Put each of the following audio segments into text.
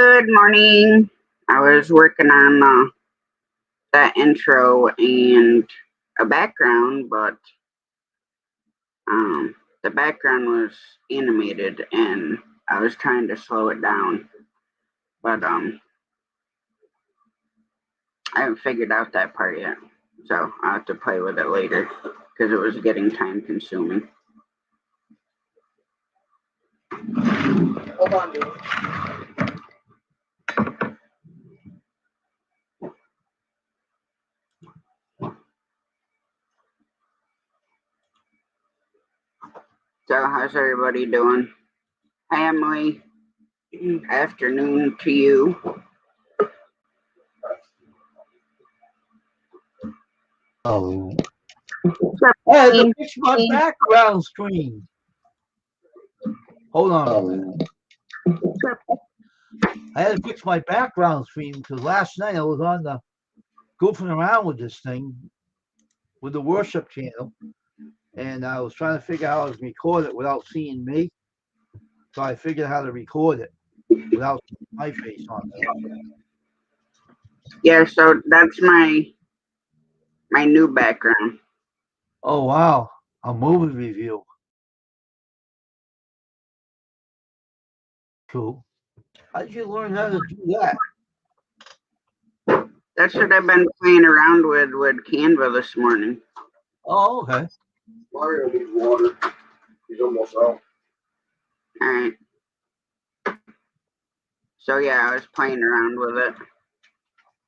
Good morning. I was working on that intro and a background, but um, the background was animated, and I was trying to slow it down, but I haven't figured out that part yet. So I'll have to play with it later because it was getting time consuming. Hold on, dude. So how's everybody doing? Hi, Emily. Afternoon to you. Oh, What's up, I had to Dean? fix my background screen. Hold on. I had to fix my background screen because last night I was on the goofing around with this thing with the worship channel, and I was trying to figure out how to record it without seeing me. So I figured how to record it without seeing my face on there. Yeah, so that's my new background. Oh wow, a movie review. Cool. How did you learn how to do that? That's what I've been playing around with Canva this morning. Oh, okay. Mario needs water. He's almost out. All right. So yeah, I was playing around with it.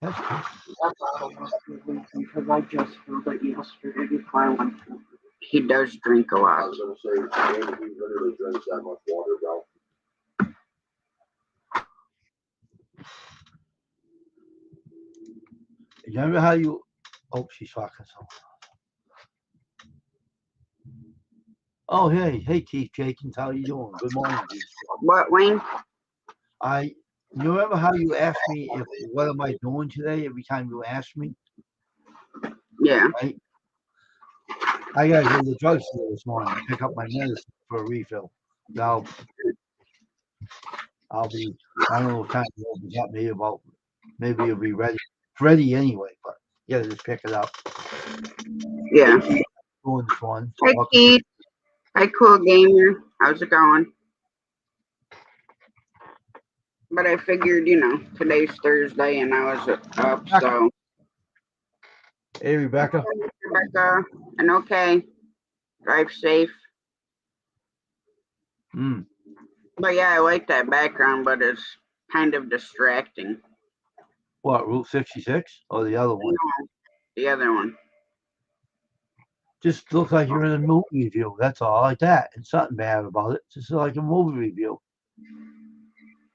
That's cool. Because I just filled it yesterday before I went to. He does drink a I lot. was gonna say, he literally drinks that much water, bro. You remember how you? Oh, she's talking something. Oh, hey, Keith Jenkins, how you doing? Good morning, Keith. What, Wayne? You remember how you asked me if what am I doing today every time you ask me? Yeah. Right? I gotta go to the drugstore this morning and pick up my medicine for a refill. Now I don't know what time you'll be at me about. Maybe it'll be ready. It's ready anyway, but you gotta just pick it up. Yeah. Doing this one. Hi, Keith. Hi, Cool Gamer. How's it going? But I figured, today's Thursday and I was up, so. Hey, Rebecca. Rebecca, and okay. Drive safe. But yeah, I like that background, but it's kind of distracting. What, Route 66 or the other one? No, the other one. Just looks like you're in a movie review. That's all, like that. It's nothing bad about it. Just like a movie review.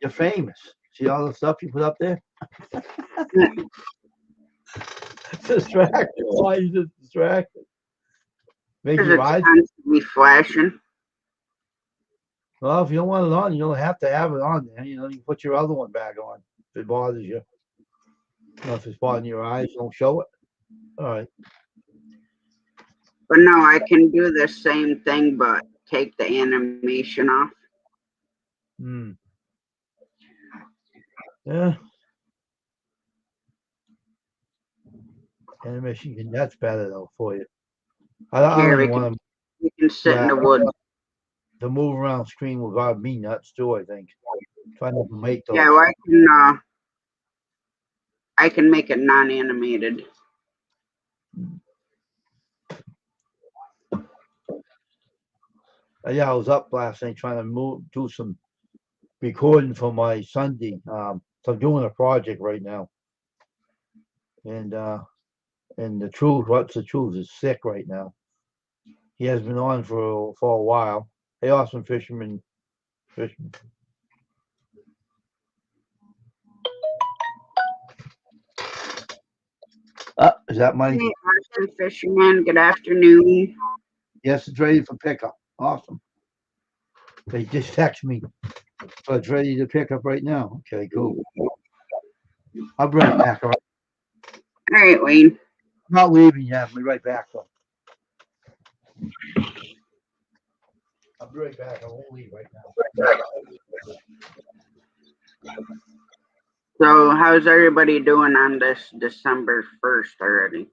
You're famous. See all the stuff you put up there? Distracted. Why are you just distracted? Make Because your it's eyes. constantly flashing. Well, if you don't want it on, you don't have to have it on there. You can put your other one back on if it bothers you. If it's bothering your eyes, don't show it. All right. But no, I can do the same thing, but take the animation off. Yeah. Animation, that's better though for you. I don't even want to. We can sit in the woods. The move around screen will drive me nuts too, I think. Trying to make those. Yeah, well, I can make it non-animated. Yeah, I was up last night trying to do some recording for my Sunday. So I'm doing a project right now. And the truth, what's the truth, is sick right now. He has been on for a while. Hey, awesome fisherman. Is that my? Hey, awesome fisherman. Good afternoon. Yes, it's ready for pickup. Awesome. They just text me, so it's ready to pick up right now. Okay, cool. I'll be right back. All right, Wayne. I'm not leaving yet. I'll be right back though. I'll be right back. I won't leave right now. So, how's everybody doing on this December 1st already?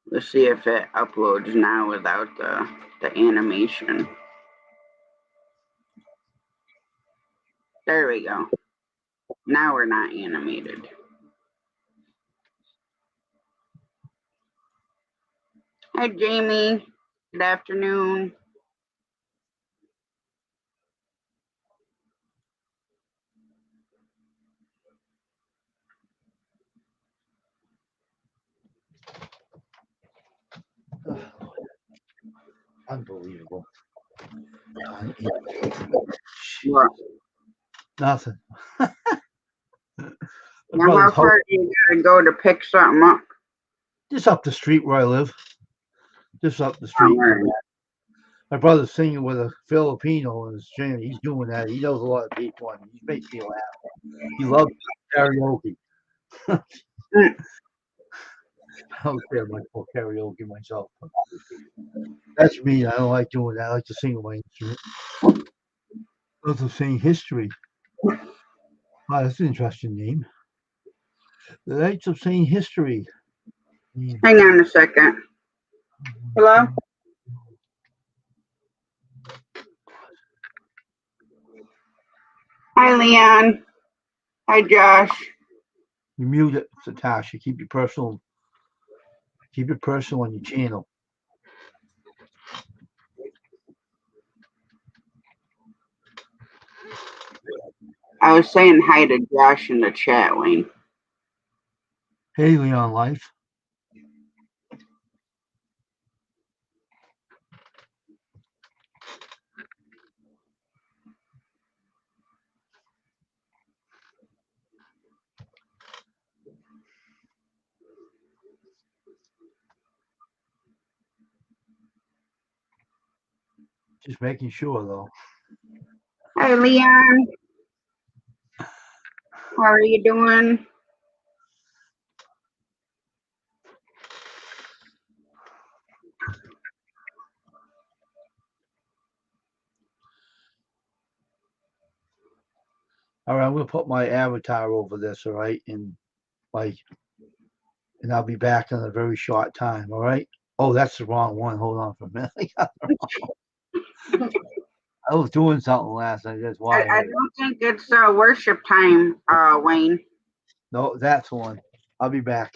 Let's see if it uploads now without the animation. There we go. Now we're not animated. Hi, Jamie. Good afternoon. Unbelievable. What? Nothing. Now, how far do you gotta go to pick something up? Just up the street where I live. Just up the street. Right. My brother's singing with a Filipino in his jam. He's doing that. He knows a lot of people, and he makes me laugh. He loves karaoke. Mm. I don't care much for karaoke myself. That's me. I don't like doing that. I like to sing with my instrument. Love to sing history. Oh, that's an interesting name. The Knights of Saint History. Hang on a second. Hello? Hi, Leon. Hi, Josh. You mute it, Satasha. Keep it personal on your channel. I was saying hi to Josh in the chat, Wayne. Hey, Leon Life. Just making sure, though. Hi, Leon. How are you doing? All right, I'm gonna put my avatar over this, all right, and I'll be back in a very short time, all right? Oh, that's the wrong one. Hold on for a minute. I was doing something last night. That's why. I don't think it's worship time, Wayne. No, that's one. I'll be back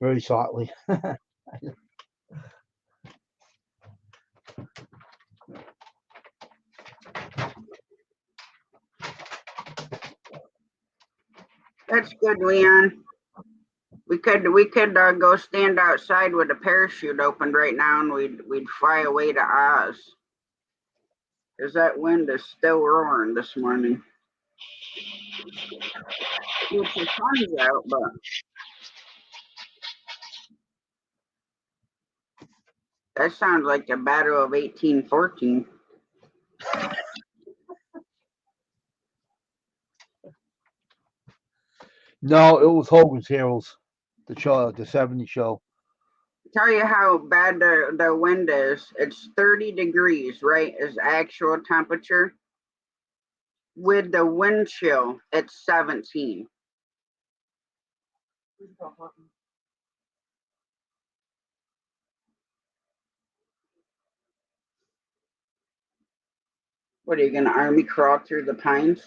very shortly. That's good, Leon. We could go stand outside with a parachute opened right now, and we'd fly away to Oz. Cause that wind is still roaring this morning. Which the sun's out, but that sounds like the Battle of 1814. No, it was Hogan's Heroes, the show, the '70s show. Tell you how bad the wind is. It's 30 degrees, right? Is actual temperature. With the wind chill, it's 17. What are you gonna army crawl through the pines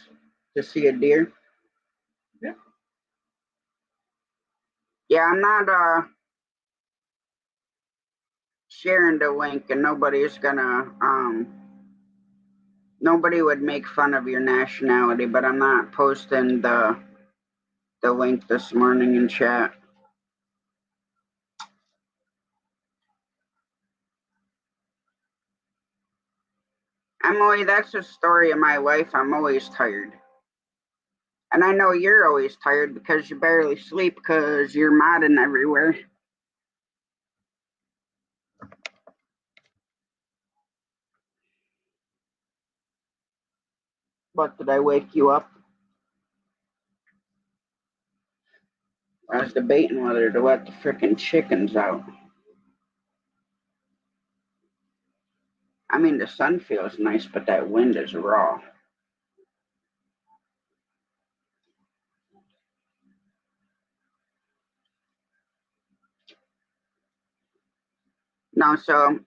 to see a deer? Yeah. Yeah, I'm not sharing the link, and nobody's gonna nobody would make fun of your nationality, but I'm not posting the link this morning in chat. Emily, that's the story of my life. I'm always tired. And I know you're always tired because you barely sleep because you're modding everywhere. What, did I wake you up? I was debating whether to let the frickin' chickens out. I mean, the sun feels nice, but that wind is raw. No, so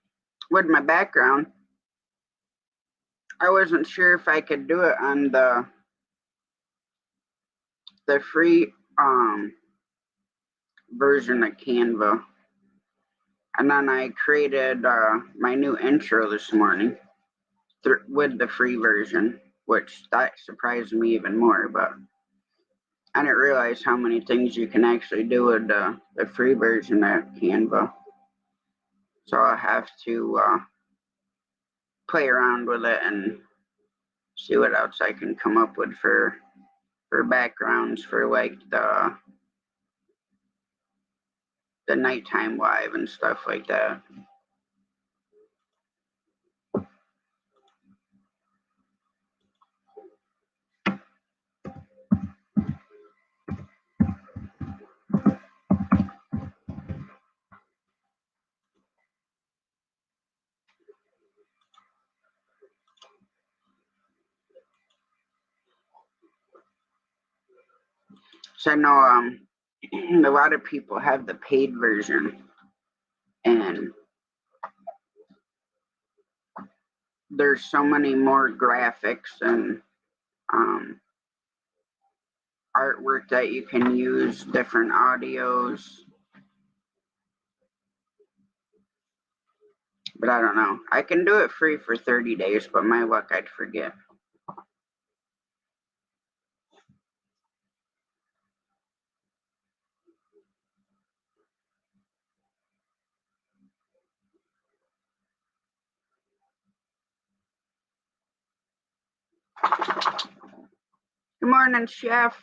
with my background, I wasn't sure if I could do it on the free version of Canva. And then I created my new intro this morning with the free version, which that surprised me even more. But I didn't realize how many things you can actually do with the free version of Canva. So I'll have to play around with it and see what else I can come up with for backgrounds for like the nighttime live and stuff like that. So I know a lot of people have the paid version, and there's so many more graphics and artwork that you can use, different audios. But I don't know. I can do it free for 30 days, but my luck, I'd forget. Good morning, Chef.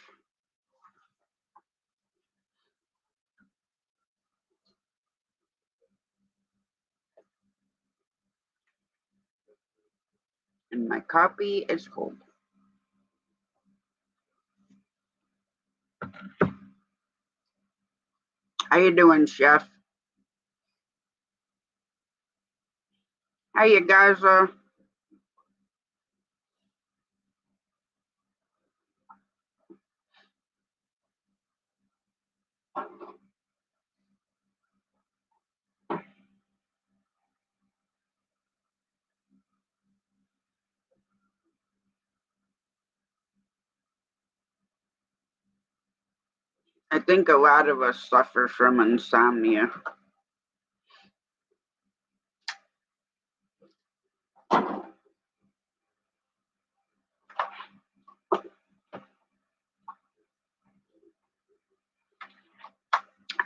And my coffee is cold. How you doing, Chef? How you guys? I think a lot of us suffer from insomnia.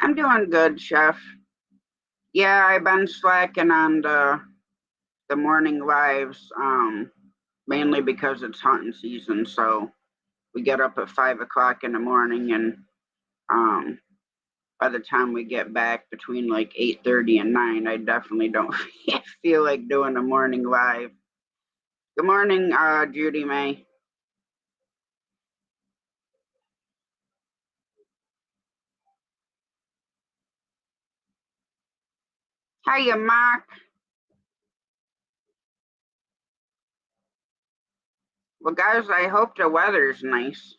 I'm doing good, Chef. Yeah, I've been slacking on the morning lives, mainly because it's hunting season. So we get up at 5 o'clock in the morning, and by the time we get back between like 8:30 and 9, I definitely don't feel like doing a morning live. Good morning, Judy May. Hiya, Mark. Well, guys, I hope the weather's nice.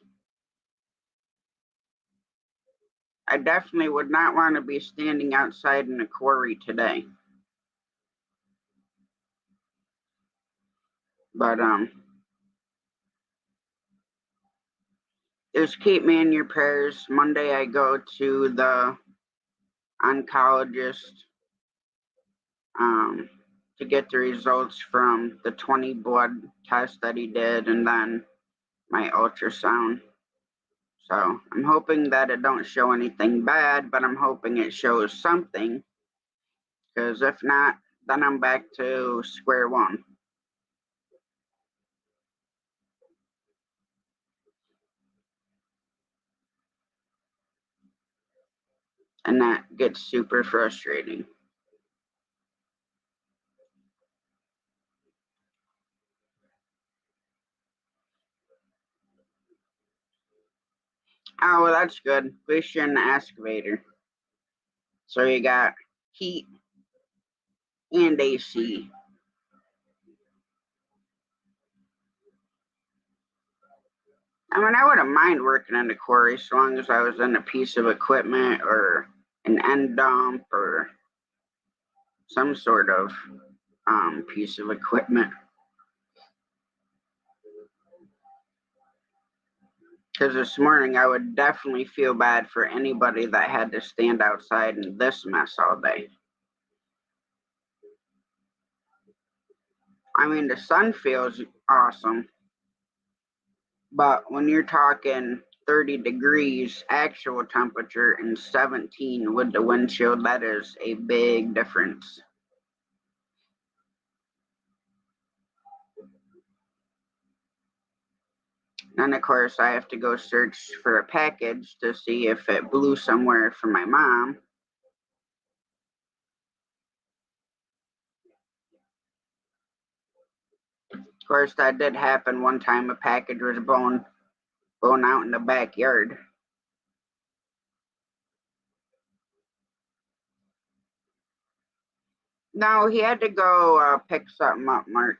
I definitely would not want to be standing outside in a quarry today. But just keep me in your prayers. Monday I go to the oncologist to get the results from the 20 blood tests that he did, and then my ultrasound. So I'm hoping that it don't show anything bad, but I'm hoping it shows something, because if not, then I'm back to square one. And that gets super frustrating. Oh, well, that's good. At least you're in the excavator. So you got heat and AC. I mean, I wouldn't mind working in the quarry as long as I was in a piece of equipment or an end dump or some sort of piece of equipment. Because this morning I would definitely feel bad for anybody that had to stand outside in this mess all day. I mean, the sun feels awesome, but when you're talking 30 degrees actual temperature and 17 with the wind chill, that is a big difference. And of course, I have to go search for a package to see if it blew somewhere for my mom. Of course, that did happen one time. A package was blown out in the backyard. No, he had to go pick something up, Mark.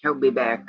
He'll be back.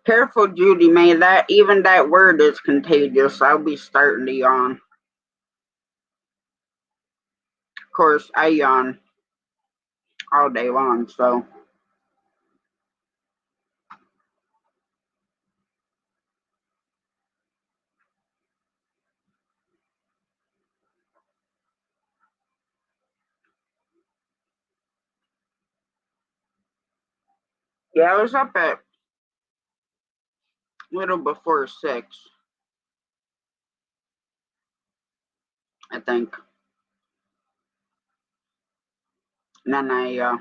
Careful, Judy May. Even that word is contagious. I'll be starting to yawn. Of course, I yawn all day long, so. Yeah, I was up at little before 6, I think. And then I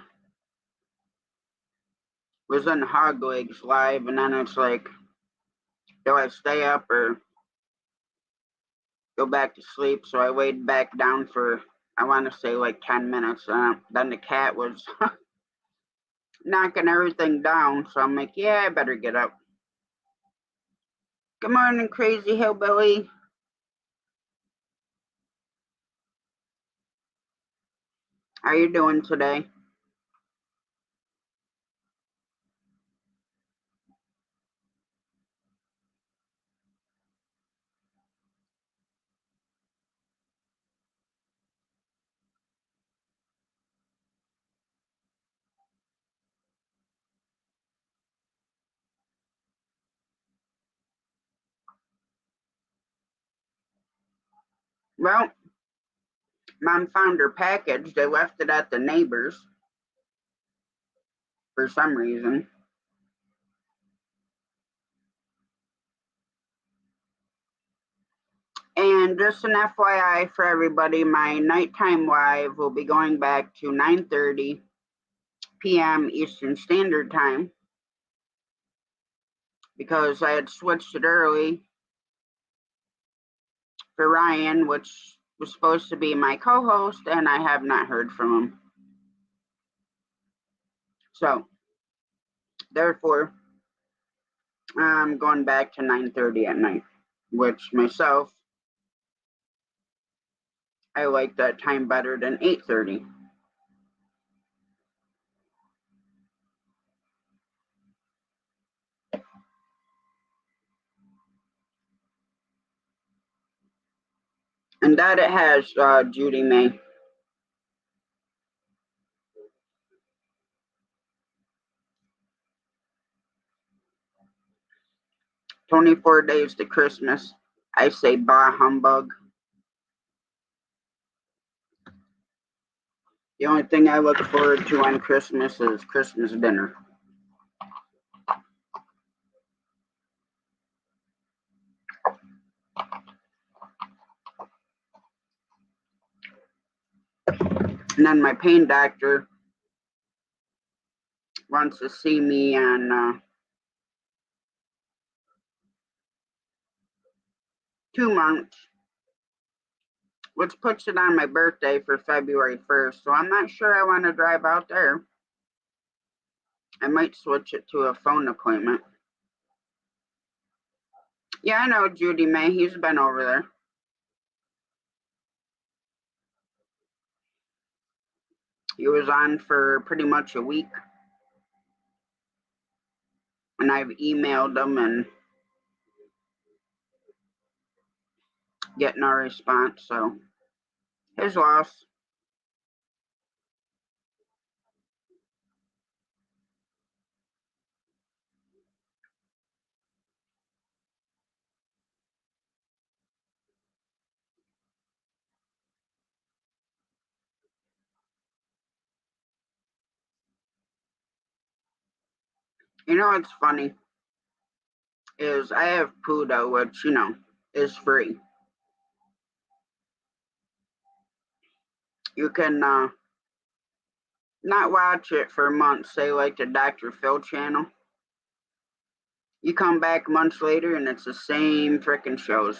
was in Hog Legs live, and then it's like, do I stay up or go back to sleep? So I laid back down for, I want to say, like 10 minutes. Then the cat was knocking everything down, so I'm like, yeah, I better get up. Good morning, Crazy Hillbilly. How you doing today? Well, Mom found her package. They left it at the neighbor's for some reason. And just an FYI for everybody, my nighttime live will be going back to 9:30 p.m. Eastern Standard Time because I had switched it early for Ryan, which was supposed to be my co-host, and I have not heard from him. So, therefore, I'm going back to 9:30 at night, which myself, I like that time better than 8:30. And that it has, Judy May. 24 days to Christmas. I say bah humbug. The only thing I look forward to on Christmas is Christmas dinner. And then my pain doctor wants to see me on 2 months, which puts it on my birthday for February 1st. So I'm not sure I want to drive out there. I might switch it to a phone appointment. Yeah, I know Judy May. He's been over there. He was on for pretty much a week. And I've emailed him and getting no response. So his loss. You know what's funny is I have Pluto, which, is free. You can not watch it for months, say like the Dr. Phil channel. You come back months later and it's the same frickin' shows.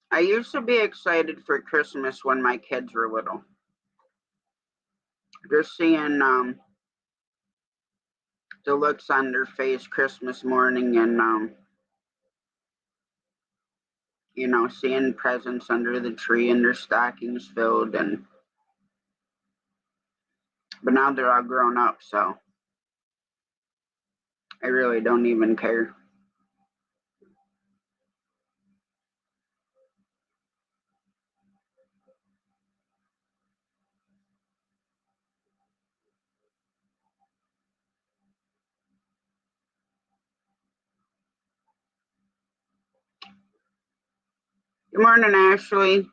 I used to be excited for Christmas when my kids were little. Just seeing the looks on their face Christmas morning and seeing presents under the tree and their stockings filled, but now they're all grown up, so I really don't even care. Good morning, Ashley.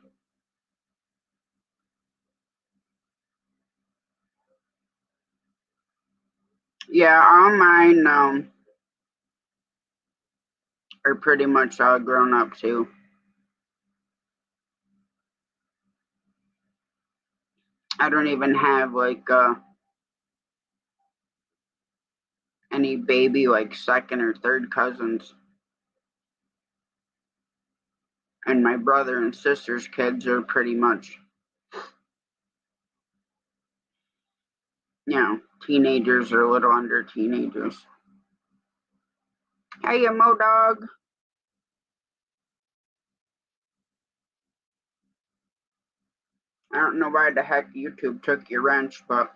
Yeah, all mine are pretty much all grown up too. I don't even have like any baby like second or third cousins. And my brother and sister's kids are pretty much, teenagers or a little under teenagers. Hey, Mo Dog. I don't know why the heck YouTube took your wrench, but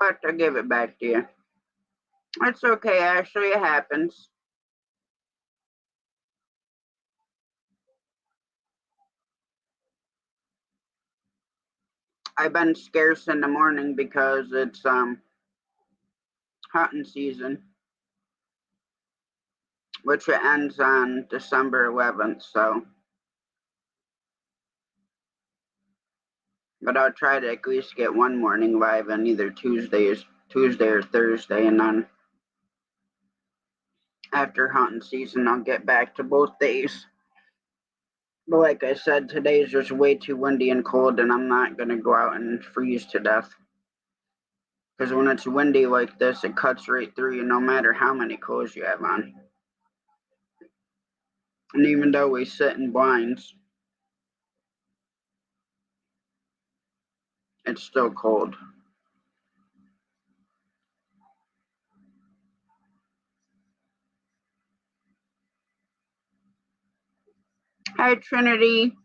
I give it back to you. It's okay, Ashley. It happens. I've been scarce in the morning because it's hunting season, which it ends on December 11th. So, but I'll try to at least get one morning live on either Tuesday or Thursday, and then after hunting season, I'll get back to both days. But like I said, today's just way too windy and cold, and I'm not gonna go out and freeze to death. Because when it's windy like this, it cuts right through you no matter how many clothes you have on. And even though we sit in blinds, it's still cold. Hi, Trinity.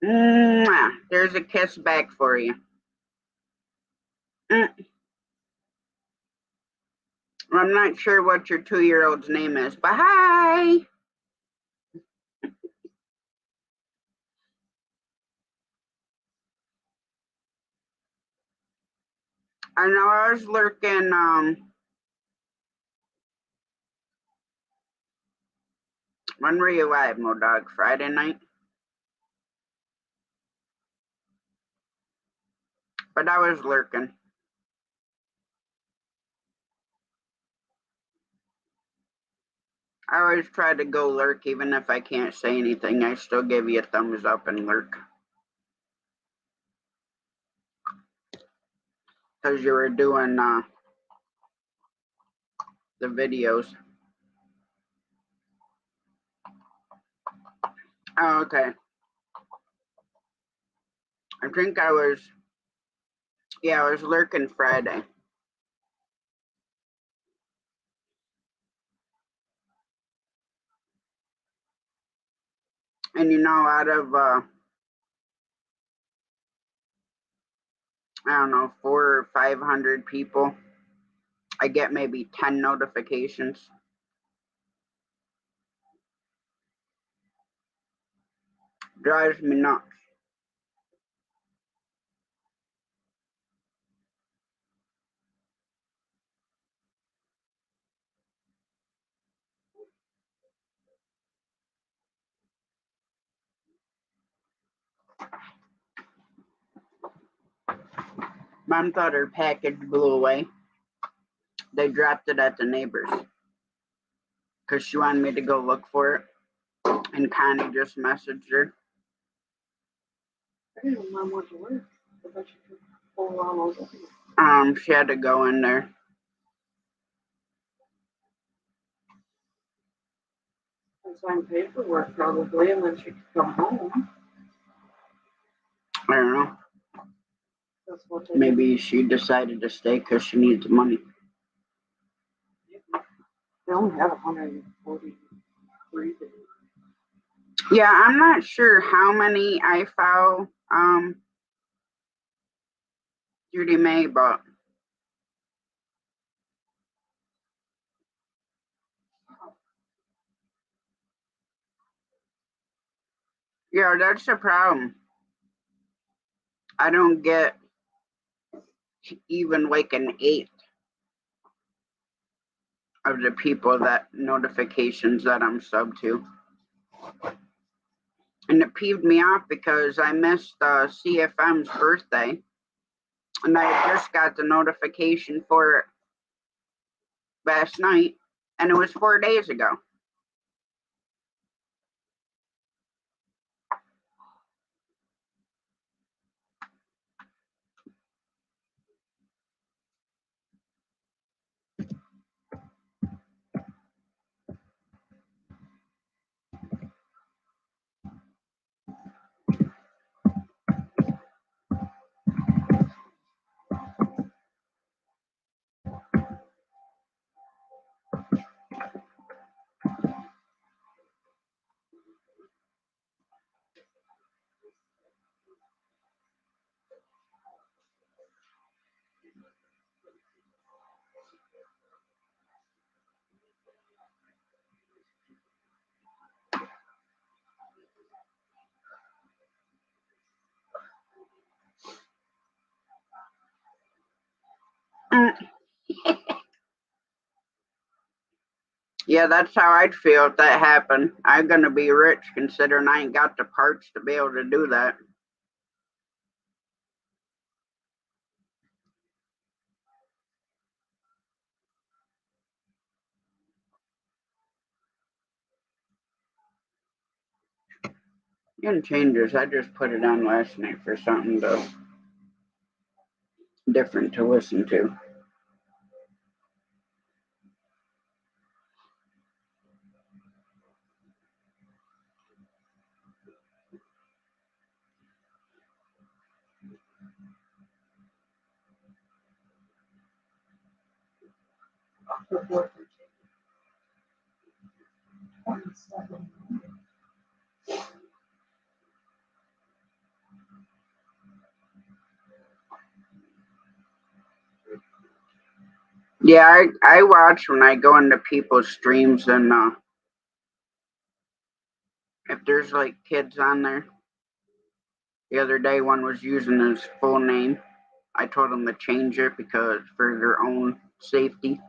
Mwah. There's a kiss back for you. I'm not sure what your 2-year-old's name is, but hi. I know I was lurking. When were you live, Mo Dog? Friday night? but I was lurking. I always try to go lurk, even if I can't say anything. I still give you a thumbs up and lurk. Because you were doing the videos. Oh, okay. I think I was lurking Friday. And out of, I don't know, 400 or 500 people, I get maybe 10 notifications. Drives me nuts. Mom thought her package blew away. They dropped it at the neighbor's because she wanted me to go look for it. And Connie just messaged her. I didn't know Mom went to work. I thought she could pull all those over. She had to go in there. And sign paperwork probably, and then she could come home. I don't know. That's what they Maybe she decided to stay because she needs money. They only have 143 days. Yeah, I'm not sure how many I file Judy May, but yeah, that's the problem. I don't get even like an eighth of the people that notifications that I'm sub to. And it peeved me off because I missed CFM's birthday. And I just got the notification for it last night. And it was 4 days ago. Yeah, that's how I'd feel if that happened. I'm gonna be rich considering I ain't got the parts to be able to do that. In changes, I just put it on last night for something different to listen to. Yeah, I watch when I go into people's streams and if there's like kids on there. The other day one was using his full name. I told him to change it because for their own safety.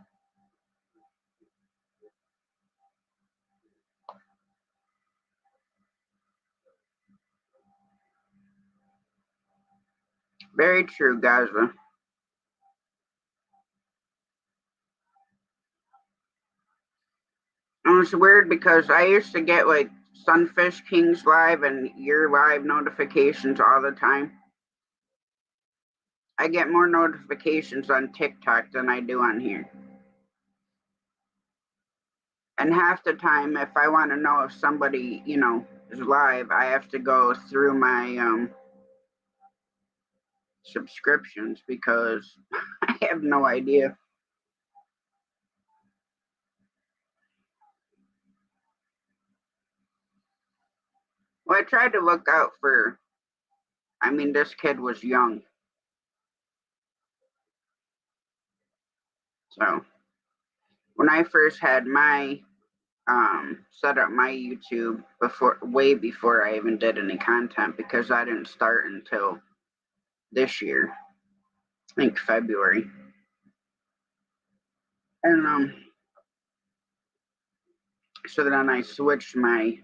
Very true, Gaza. And it's weird because I used to get like Sunfish Kings live and your live notifications all the time. I get more notifications on TikTok than I do on here. And half the time, if I want to know if somebody, is live, I have to go through my subscriptions because I have no idea. Well, I tried to look out for, this kid was young. So when I first had my set up my YouTube way before I even did any content, because I didn't start until this year, I think February. And so then I switched my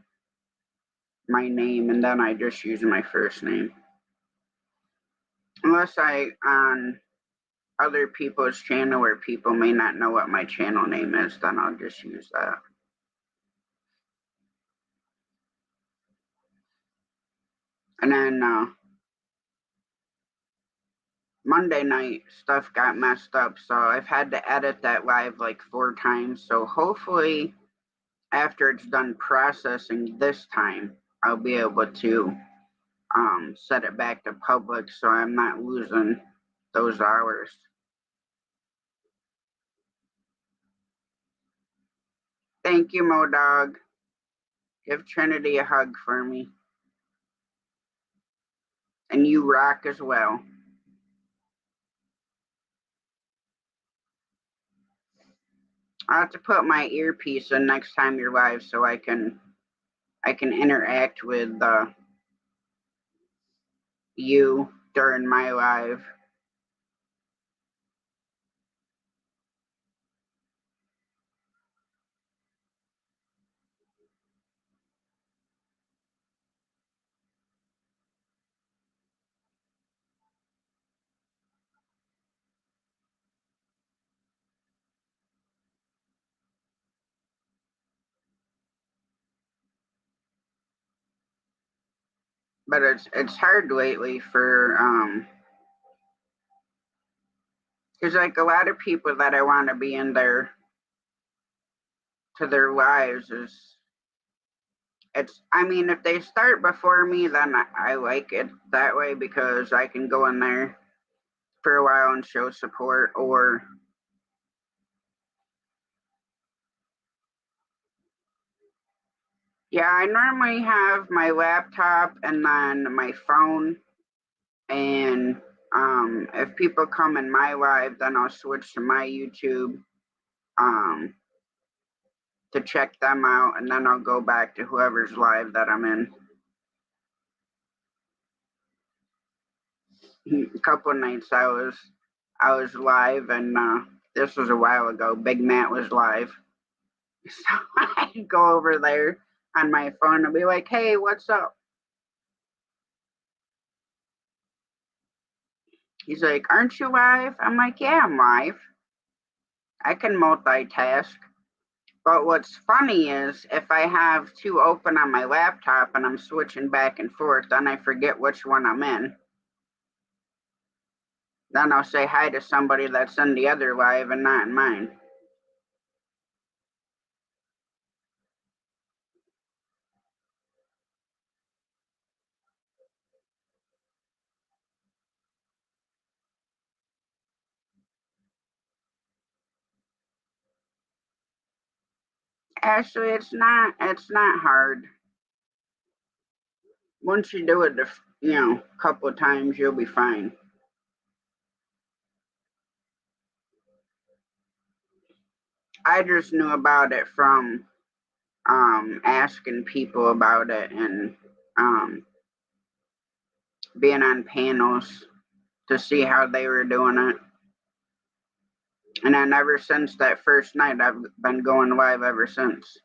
name, and then I just use my first name. Unless I on other people's channel where people may not know what my channel name is, then I'll just use that. And then Monday night stuff got messed up, so I've had to edit that live like 4 times. So hopefully after it's done processing this time, I'll be able to set it back to public so I'm not losing those hours. Thank you, Modog. Give Trinity a hug for me. And you rock as well. I'll have to put my earpiece in next time you're live so I can interact with you during my live. But it's hard lately for because like a lot of people that I want to be in their lives is if they start before me, then I like it that way because I can go in there for a while and show support. Or yeah, I normally have my laptop and then my phone, and if people come in my live, then I'll switch to my YouTube to check them out, and then I'll go back to whoever's live that I'm in. A couple of nights I was live, and this was a while ago. Big Matt was live, so I'd go over there on my phone and be like, "Hey, what's up?" He's like, "Aren't you live?" I'm like, "Yeah, I'm live. I can multitask." But what's funny is if I have 2 open on my laptop and I'm switching back and forth, then I forget which one I'm in. Then I'll say hi to somebody that's in the other live and not in mine. Actually, it's not hard. Once you do it, a couple of times, you'll be fine. I just knew about it from asking people about it and being on panels to see how they were doing it. And then ever since that first night, I've been going live ever since.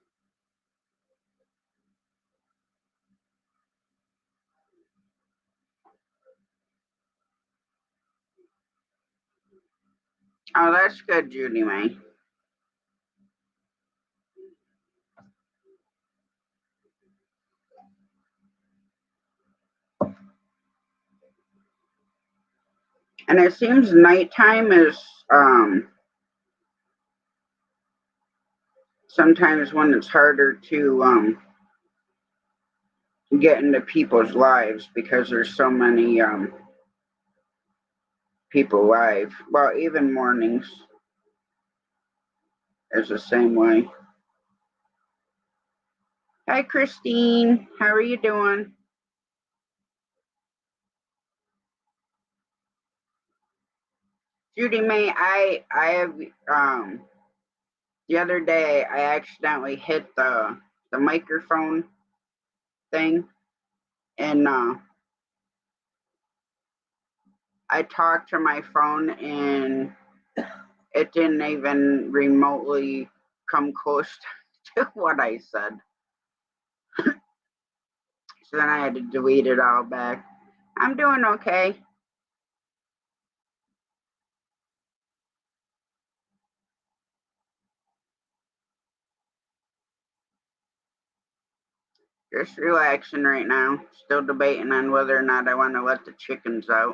Oh, that's good, Judy May. And it seems nighttime is sometimes when it's harder to get into people's lives because there's so many people live. Well, even mornings is the same way. Hi, Christine. How are you doing? Judy May, I have the other day I accidentally hit the microphone thing, and I talked to my phone and it didn't even remotely come close to what I said. So then I had to delete it all back. I'm doing okay. Just relaxing right now. Still debating on whether or not I want to let the chickens out.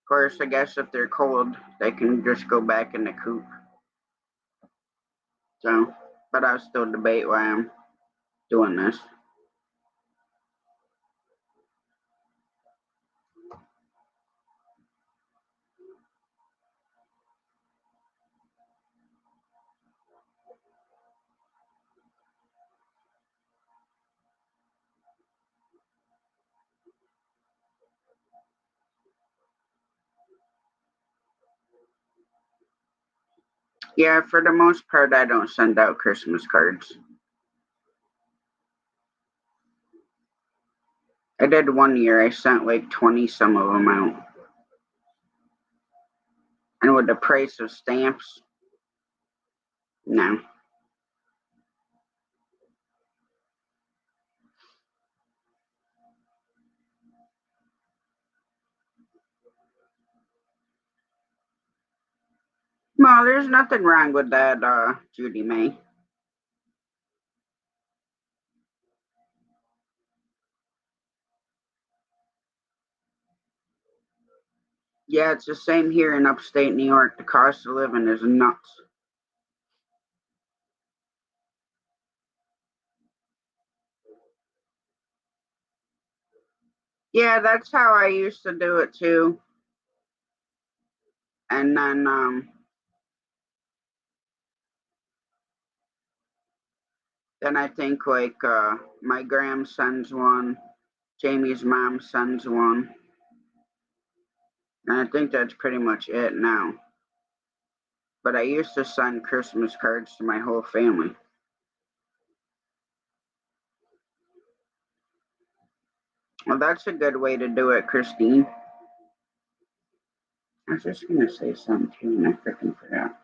Of course, I guess if they're cold, they can just go back in the coop. So, but I'll still debate why I'm doing this. Yeah, for the most part, I don't send out Christmas cards. I did one year, I sent like 20 some of them out. And with the price of stamps, no. Well, there's nothing wrong with that, Judy May. Yeah, it's the same here in upstate New York. The cost of living is nuts. Yeah, that's how I used to do it too. And then I think like my gram sends one, Jamie's mom sends one, and I think that's pretty much it now. But I used to send Christmas cards to my whole family. Well, that's a good way to do it, Christine. I was just gonna say something too, and I freaking forgot.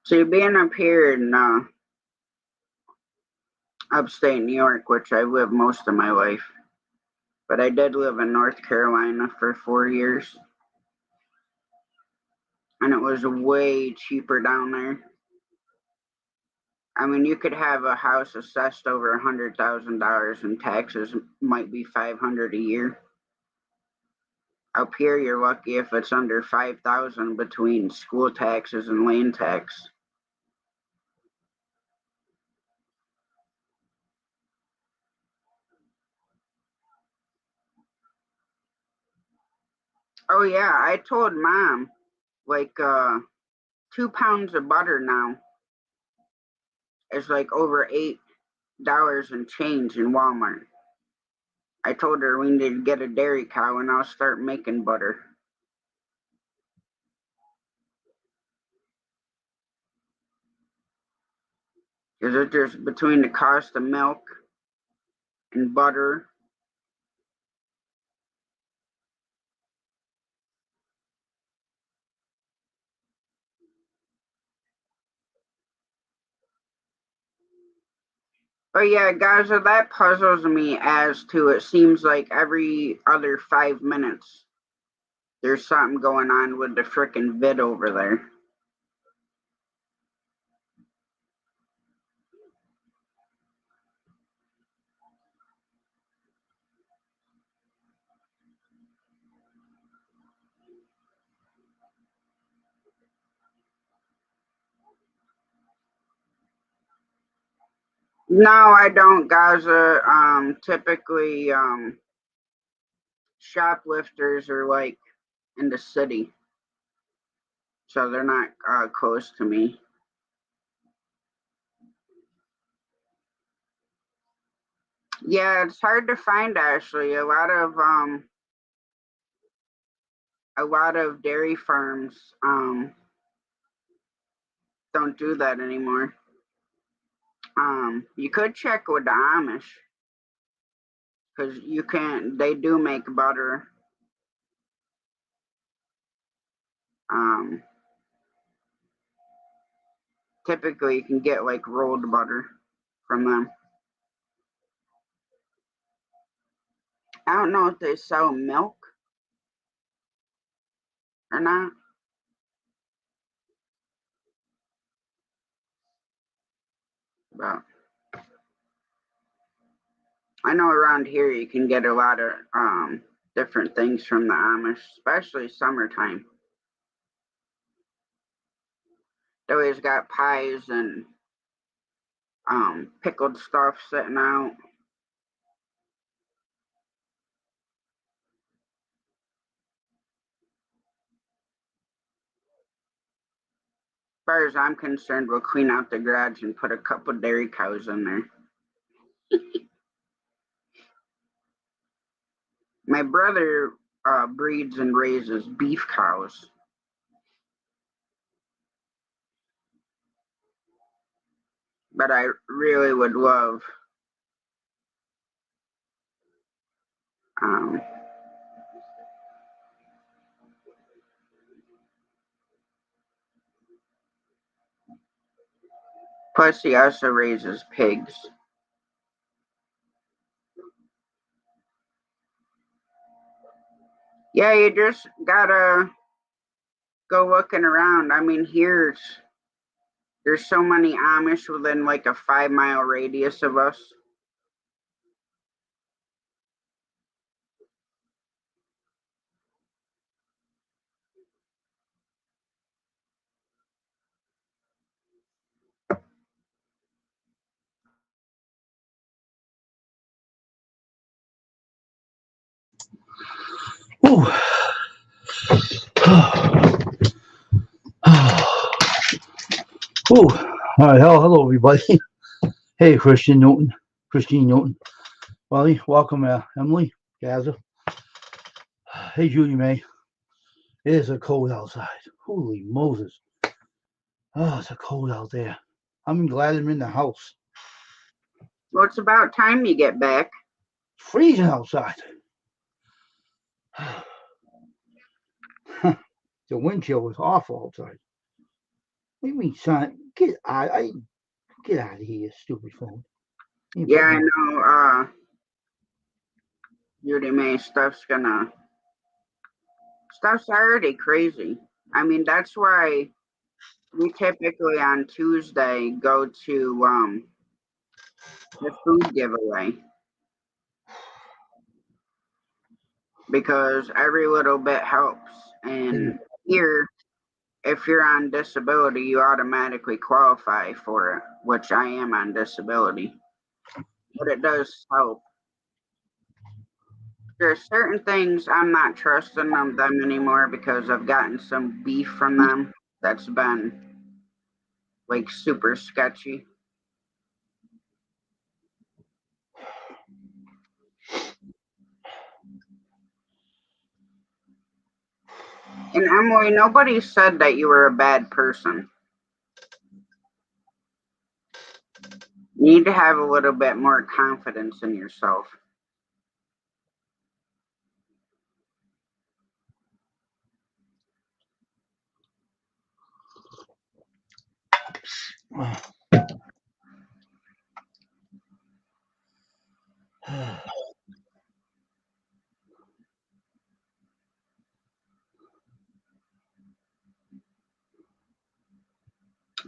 See, being up here in upstate New York, which I lived most of my life, but I did live in North Carolina for 4 years, and it was way cheaper down there. I mean, you could have a house assessed over $100,000 and taxes might be 500 a year. Up here, you're lucky if it's under 5,000 between school taxes and land tax. Oh yeah, I told mom like 2 pounds of butter now is like over $8 and change in Walmart. I told her we need to get a dairy cow and I'll start making butter. Because it's just between the cost of milk and butter. But yeah, Gaza, that puzzles me as to it seems like every other 5 minutes there's something going on with the frickin' vid over there. No, I don't, Gaza. Typically, shoplifters are like in the city, so they're not close to me. Yeah, it's hard to find actually. A lot of dairy farms don't do that anymore. You could check with the Amish because you can't. They do make butter. Um, Typically, you can get like rolled butter from them. I don't know if they sell milk or not, but I know around here you can get a lot of different things from the Amish, especially summertime. They always got pies and pickled stuff sitting out. As far as I'm concerned, we'll clean out the garage and put a couple dairy cows in there. My brother breeds and raises beef cows, but I really would love um, plus he also raises pigs. Yeah, you just gotta go looking around. I mean, there's so many Amish within like a 5 mile radius of us. Ooh. Ooh. All right. Hello, everybody. Hey, Christine Newton. Well, welcome, Emily, Gaza. Hey, Judy May. It is a cold outside. Holy Moses. Oh, it's a cold out there. I'm glad I'm in the house. Well, it's about time you get back. It's freezing outside. The wind chill was awful outside. What do you mean, son? Get out of here, stupid phone. Yeah, I know. Judy May stuff's already crazy. I mean, that's why we typically on Tuesday go to the food giveaway because every little bit helps. And here, if you're on disability, you automatically qualify for it, which I am on disability. But it does help. There's certain things I'm not trusting them anymore because I've gotten some beef from them that's been like super sketchy. And Emily, nobody said that you were a bad person. You need to have a little bit more confidence in yourself.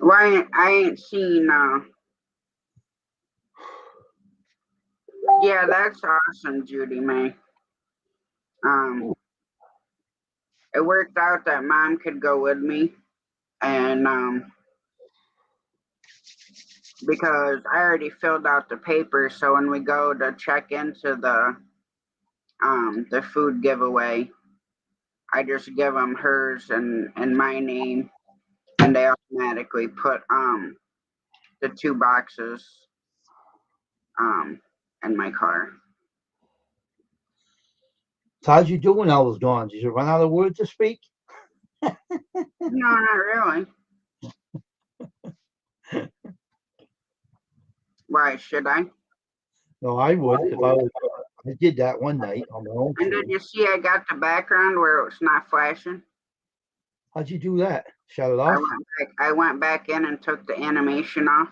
Why I ain't seen yeah, that's awesome, Judy May. It worked out that mom could go with me and because I already filled out the paper, so when we go to check into the food giveaway, I just give them hers and my name, and they automatically put the 2 boxes um in my car. So how'd you do when I was gone? Did you run out of words to speak? No, not really. Why should I? No, I would if I was. I did that one night on my own And did too. you see I got the background where it's not flashing? How'd you do that? Shut it I off? went I went back in and took the animation off.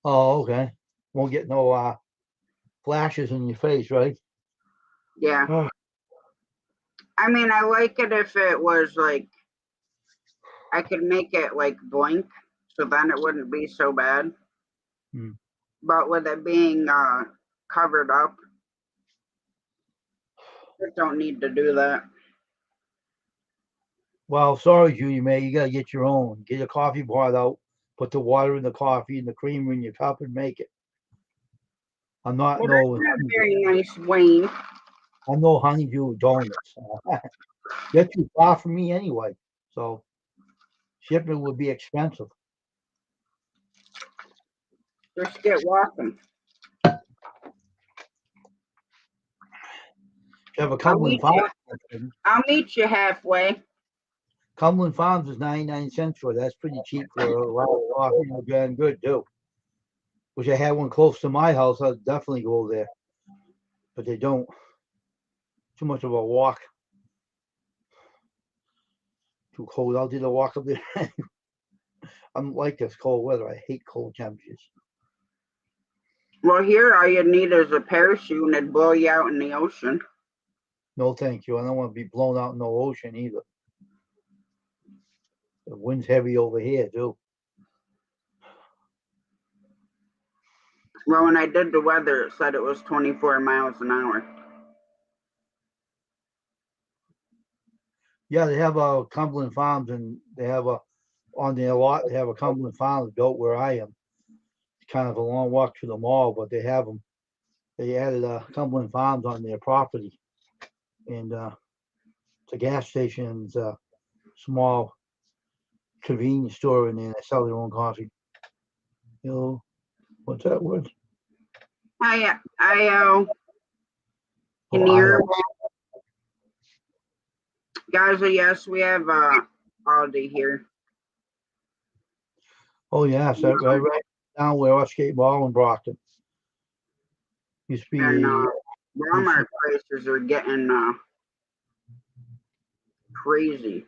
Oh, okay. Won't get no flashes in your face, right? Yeah. Oh, I mean, I like it if it was like I could make it like blink, so then it wouldn't be so bad. hmm. But with it being covered up, it don't need to do that. Well, sorry, Judy May, you gotta get your own. Get a coffee pot out, put the water in the coffee and the creamer in your cup and make it. I'm not Well, no that's not very nice, Wayne. I'm no honeydew donuts. They're too far from me anyway, so shipping would be expensive. Just get walking. If you have a I'll Cumberland meet you. Farms, I'll meet you halfway. Cumberland Farms is 99 cents for it. That's pretty cheap for a lot of coffee and damn good too. Wish I had one close to my house. I'd definitely go there, but they don't. Too much of a walk. Too cold. I'll do the walk up there. I don't like this cold weather. I hate cold temperatures. Well, here all you need is a parachute and it'd blow you out in the ocean. No, thank you. I don't want to be blown out in the ocean either. The wind's heavy over here too. Well, when I did the weather, it said it was 24 miles an hour. Yeah, they have a Cumberland Farms, and they have a on their lot. They have a Cumberland Farms built where I am. It's kind of a long walk to the mall, but they have them. They added a Cumberland Farms on their property, and it's a gas station. And it's a small convenience store in there. They sell their own coffee. You know, what's that word? I Oh, can you I hear guys? Yes, we have Aldi here. Oh yeah, so right down where our skate ball in Brockton. Used to And be Walmart prices are getting crazy.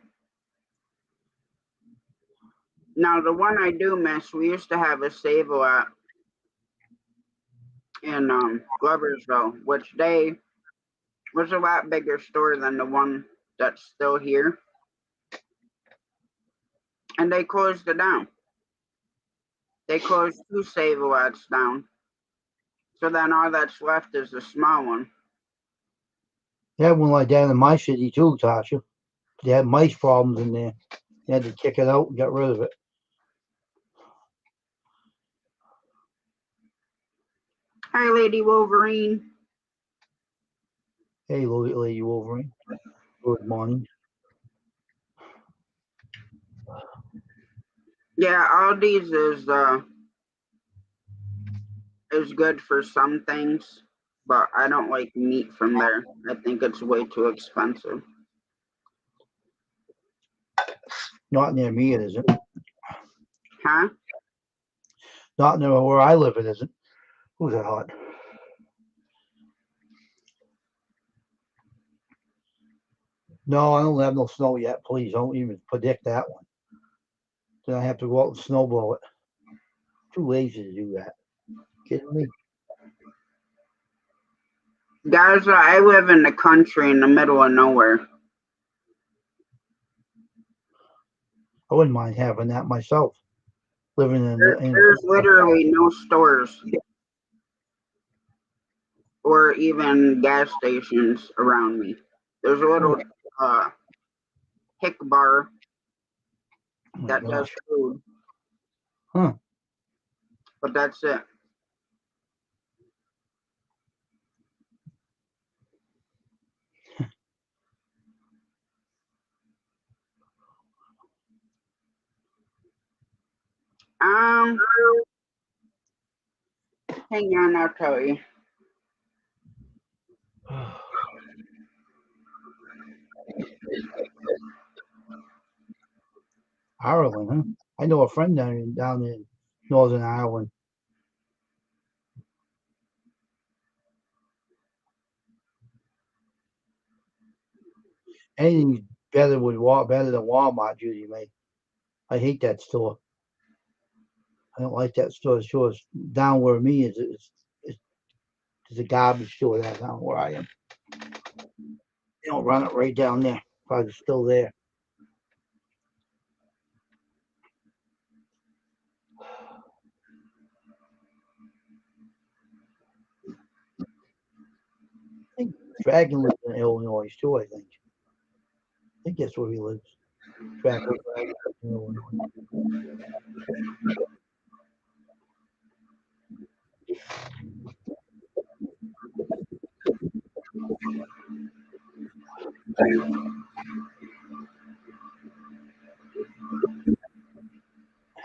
Now, the one I do miss, we used to have a Save-A-Lot in Gloversville, which they was a lot bigger store than the one that's still here. And they closed it down. They closed 2 Save-A-Lots down. So then all that's left is the small one. they had one like that in my city too, Tasha. They had mice problems in there. They had to kick it out and get rid of it. Hi, Lady Wolverine. Hey, Lady Wolverine. Good morning. Yeah, Aldi's is good for some things, but I don't like meat from there. I think it's way too expensive. Not near me, it isn't. Huh? Not near where I live, it isn't. Who's that hot? No, I don't have no snow yet. Please don't even predict that one. Then I have to go out and snow blow it. Too lazy to do that. Kidding me? Guys, I live in the country in the middle of nowhere. I wouldn't mind having that myself. living in There's literally no stores or even gas stations around me. There's a little hick bar oh my that does gosh. food, Huh. but that's it. Um, hang on, I'll tell you. Ireland, huh? I know a friend down in Northern Ireland. Anything's better than Walmart, Judy, mate. I hate that store. I don't like that store. The store's down where me is. It's a garbage store down where I am. They don't run it right down there. Probably still there. I think Dragon lives in Illinois too. I think that's where he lives. Dragon, Illinois.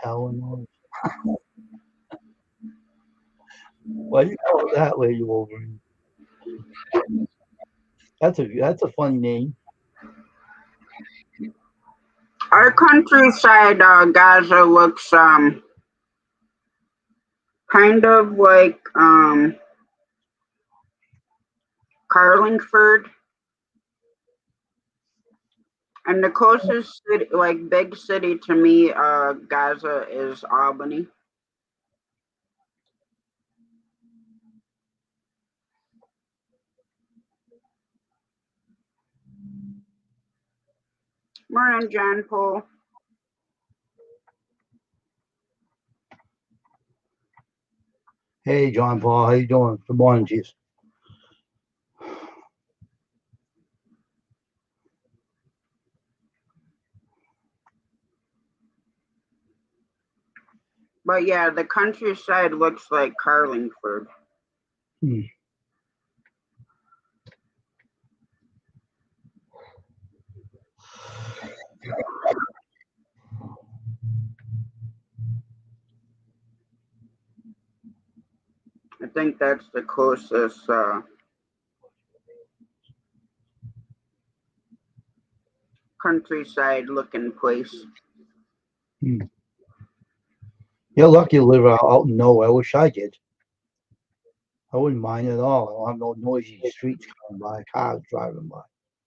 Illinois. Why do you call it that lady Wolverine? That's a funny name. Our countryside, Gaza looks kind of like Carlingford, and the closest city, like big city to me, Gaza is Albany. Morning, John Paul. Hey, John Paul, how you doing? Good morning, Jesus. But yeah, the countryside looks like Carlingford. Hmm. I think that's the closest countryside looking place. Hmm. You're lucky to live out in nowhere. I wish I did. I wouldn't mind at all. I don't have no noisy streets coming by, cars driving by.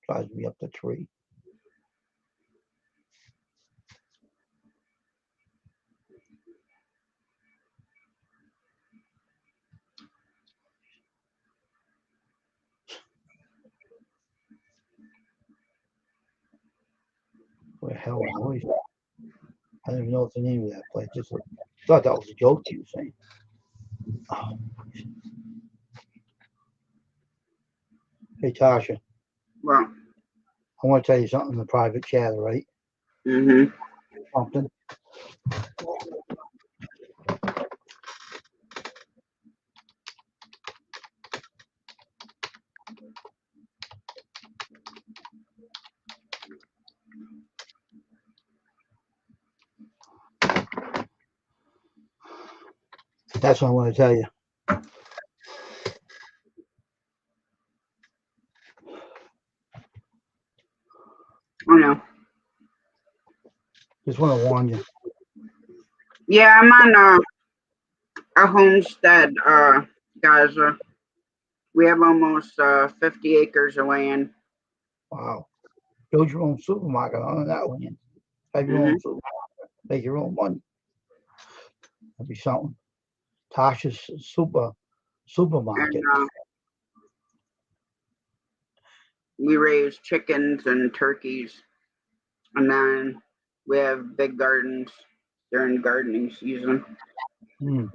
Drives me up the tree. Where the hell is noise? I don't even know what the name of that place. Just thought that was a joke you were saying. Oh. Hey Tasha, Well, I want to tell you something in the private chat, all right? mm-hmm. Something. That's what I want to tell you. I know. Just want to warn you. Yeah, I'm on a homestead, Gaza. We have almost 50 acres of land. Wow. Build your own supermarket on that land. Have your Mm-hmm. own supermarket. Make your own money. That'd be something. Tasha's supermarket. And we raise chickens and turkeys, and then we have big gardens. during gardening season. Hmm.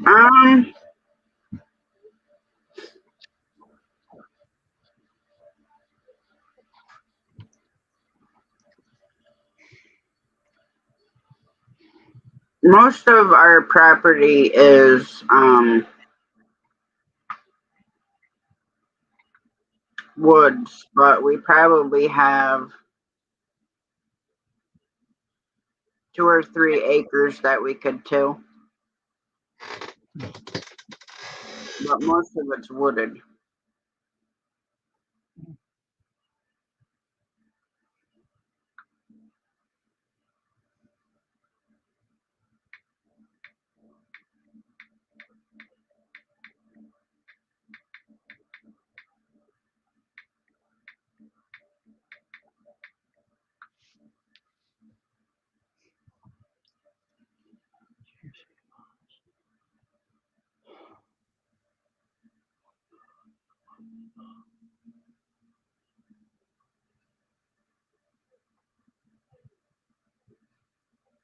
Um, most of our property is woods, but we probably have 2 or 3 acres that we could till, but most of it's wooded.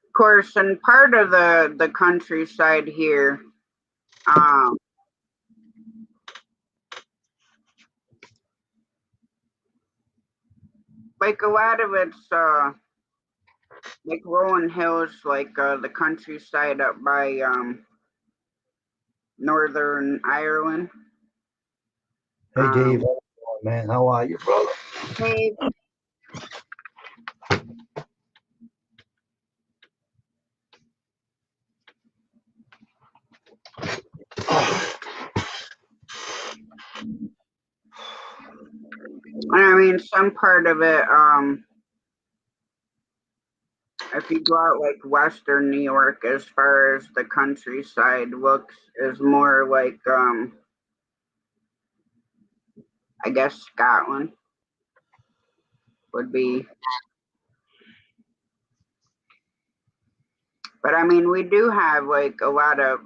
Of course, and part of the countryside here, um, like a lot of it's like rolling hills, like the countryside up by Northern Ireland. Hey, Dave. Um, How you doing, man? How are you, brother? hey, I mean, some part of it, if you go out like Western New York, as far as the countryside looks, is more like, I guess Scotland would be. But I mean, we do have like a lot of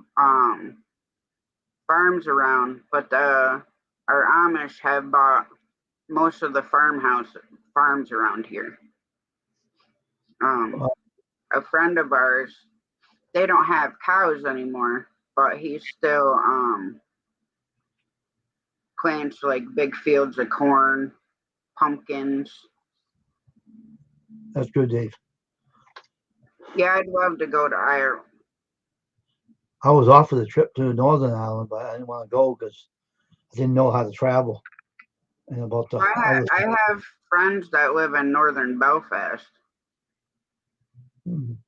farms around, but our Amish have bought most of the farms around here. Um, Uh, a friend of ours, they don't have cows anymore, but he still plants like big fields of corn, pumpkins. that's good, Dave. Yeah, I'd love to go to Ireland. I was offered a trip to Northern Ireland, but I didn't want to go because I didn't know how to travel and about the other I stuff. have friends that live in northern Belfast. Mhm.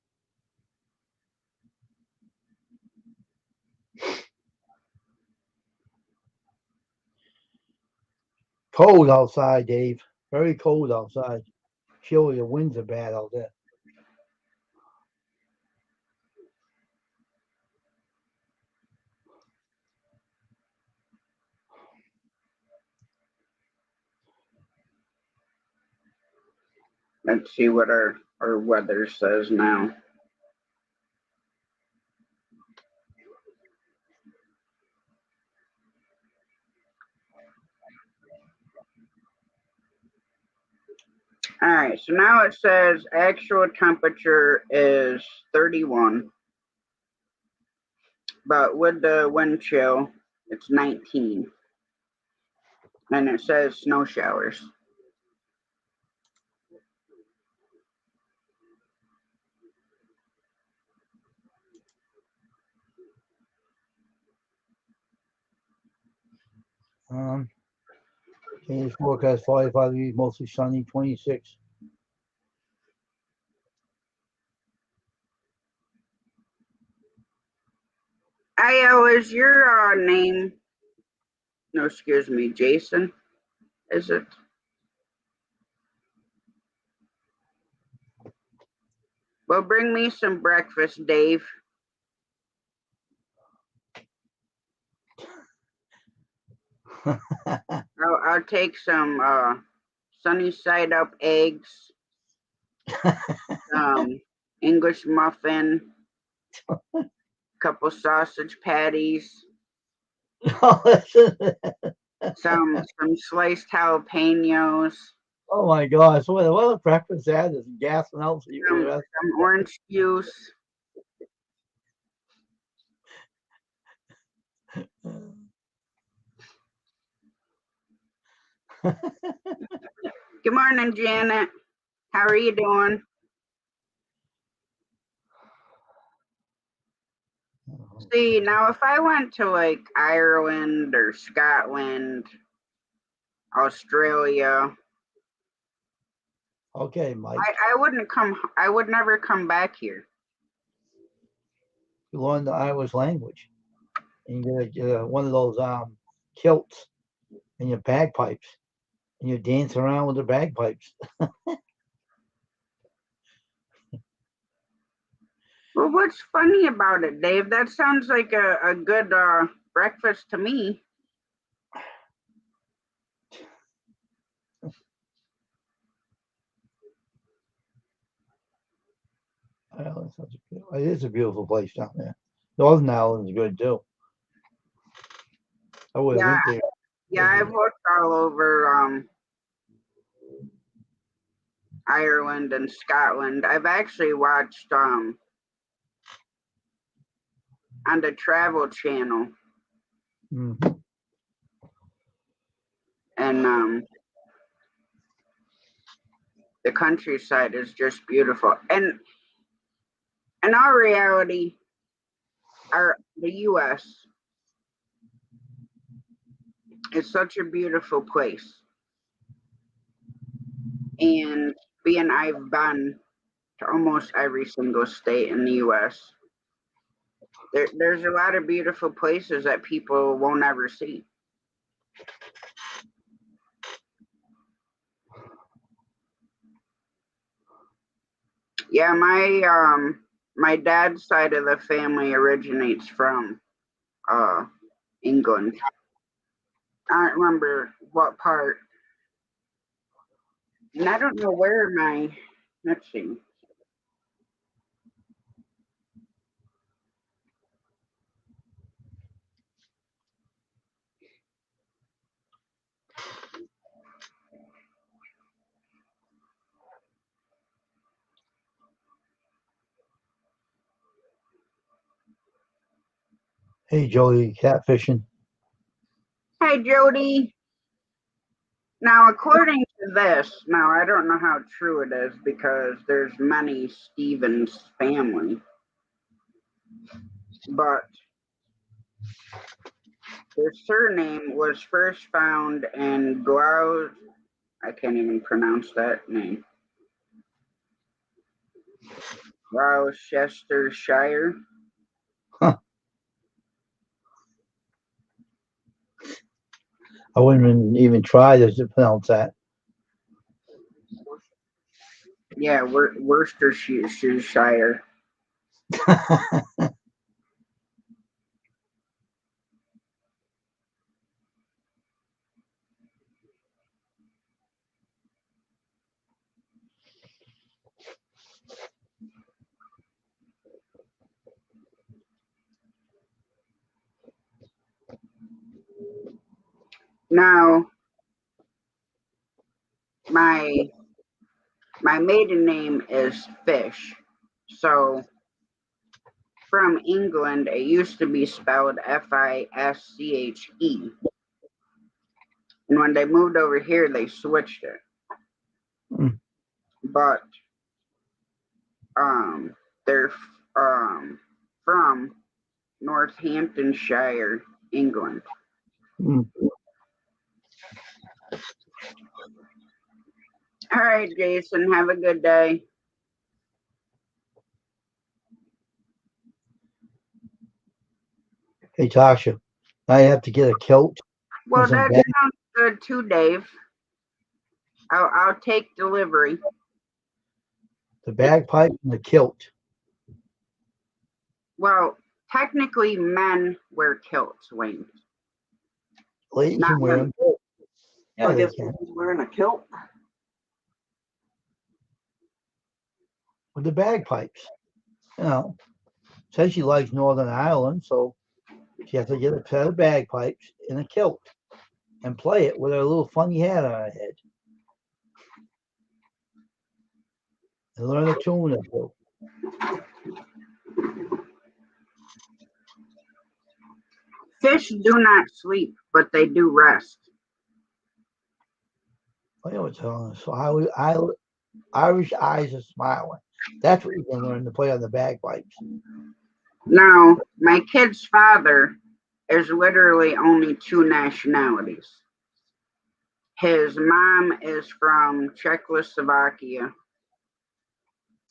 Cold outside, Dave. Very cold outside. Chilly. The winds are bad out there. Let's see what our weather says now. All right, so now it says actual temperature is 31, but with the wind chill, it's 19. And it says snow showers. Change forecast 45 degrees, mostly sunny, 26. Is your name? No, excuse me, Jason. Is it? Well, bring me some breakfast, Dave. I'll take some sunny side up eggs, English muffin, couple sausage patties, some sliced jalapenos, Oh my gosh, what a breakfast that is, gassing out for you. some orange juice. Good morning, Janet. How are you doing? See, now if I went to like Ireland or Scotland, Australia, Okay, Mike, I would never come back here. you learn the Irish language. And you get one of those kilts and your bagpipes. And you dance around with the bagpipes. Well, what's funny about it, Dave? That sounds like a good breakfast to me. It is a beautiful place down there. Northern Ireland's good too. I would have went there. Yeah, I've looked all over Ireland and Scotland. I've actually watched on the Travel Channel, Mhm. and the countryside is just beautiful. And in our reality, the U.S. is such a beautiful place, and being I've been to almost every single state in the U.S. There's a lot of beautiful places that people won't ever see. Yeah, my dad's side of the family originates from England. I don't remember what part, and I don't know where my let's see. Hey, Joey, catfishing. Hi, Jody. Now, according to this, now I don't know how true it is because there's many Stevens family, but their surname was first found in I can't even pronounce that name. Gloucestershire. Huh. I wouldn't even try to pronounce that. Yeah, Worcestershire. Now, my maiden name is Fish. So from England, it used to be spelled Fische. And when they moved over here, they switched it. Mm. But they're from Northamptonshire, England. Mm. All right, Jason, have a good day. Hey, Tasha, I have to get a kilt Well, and some that bag, sounds good too, Dave. I'll take delivery. the bagpipe and the kilt. Well, technically men wear kilts, Wayne. Ladies Not can wear women. them. Yeah, I they guess can. he's wearing a kilt. With the bagpipes. You know, says she likes Northern Ireland, so she has to get a set of bagpipes and a kilt and play it with her little funny hat on her head. And learn a tune or two. Fish do not sleep, but they do rest. I know it's on. So Irish eyes are smiling. That's what you can learn to play on the bagpipes. Now, my kid's father is literally only two nationalities. His mom is from Czechoslovakia,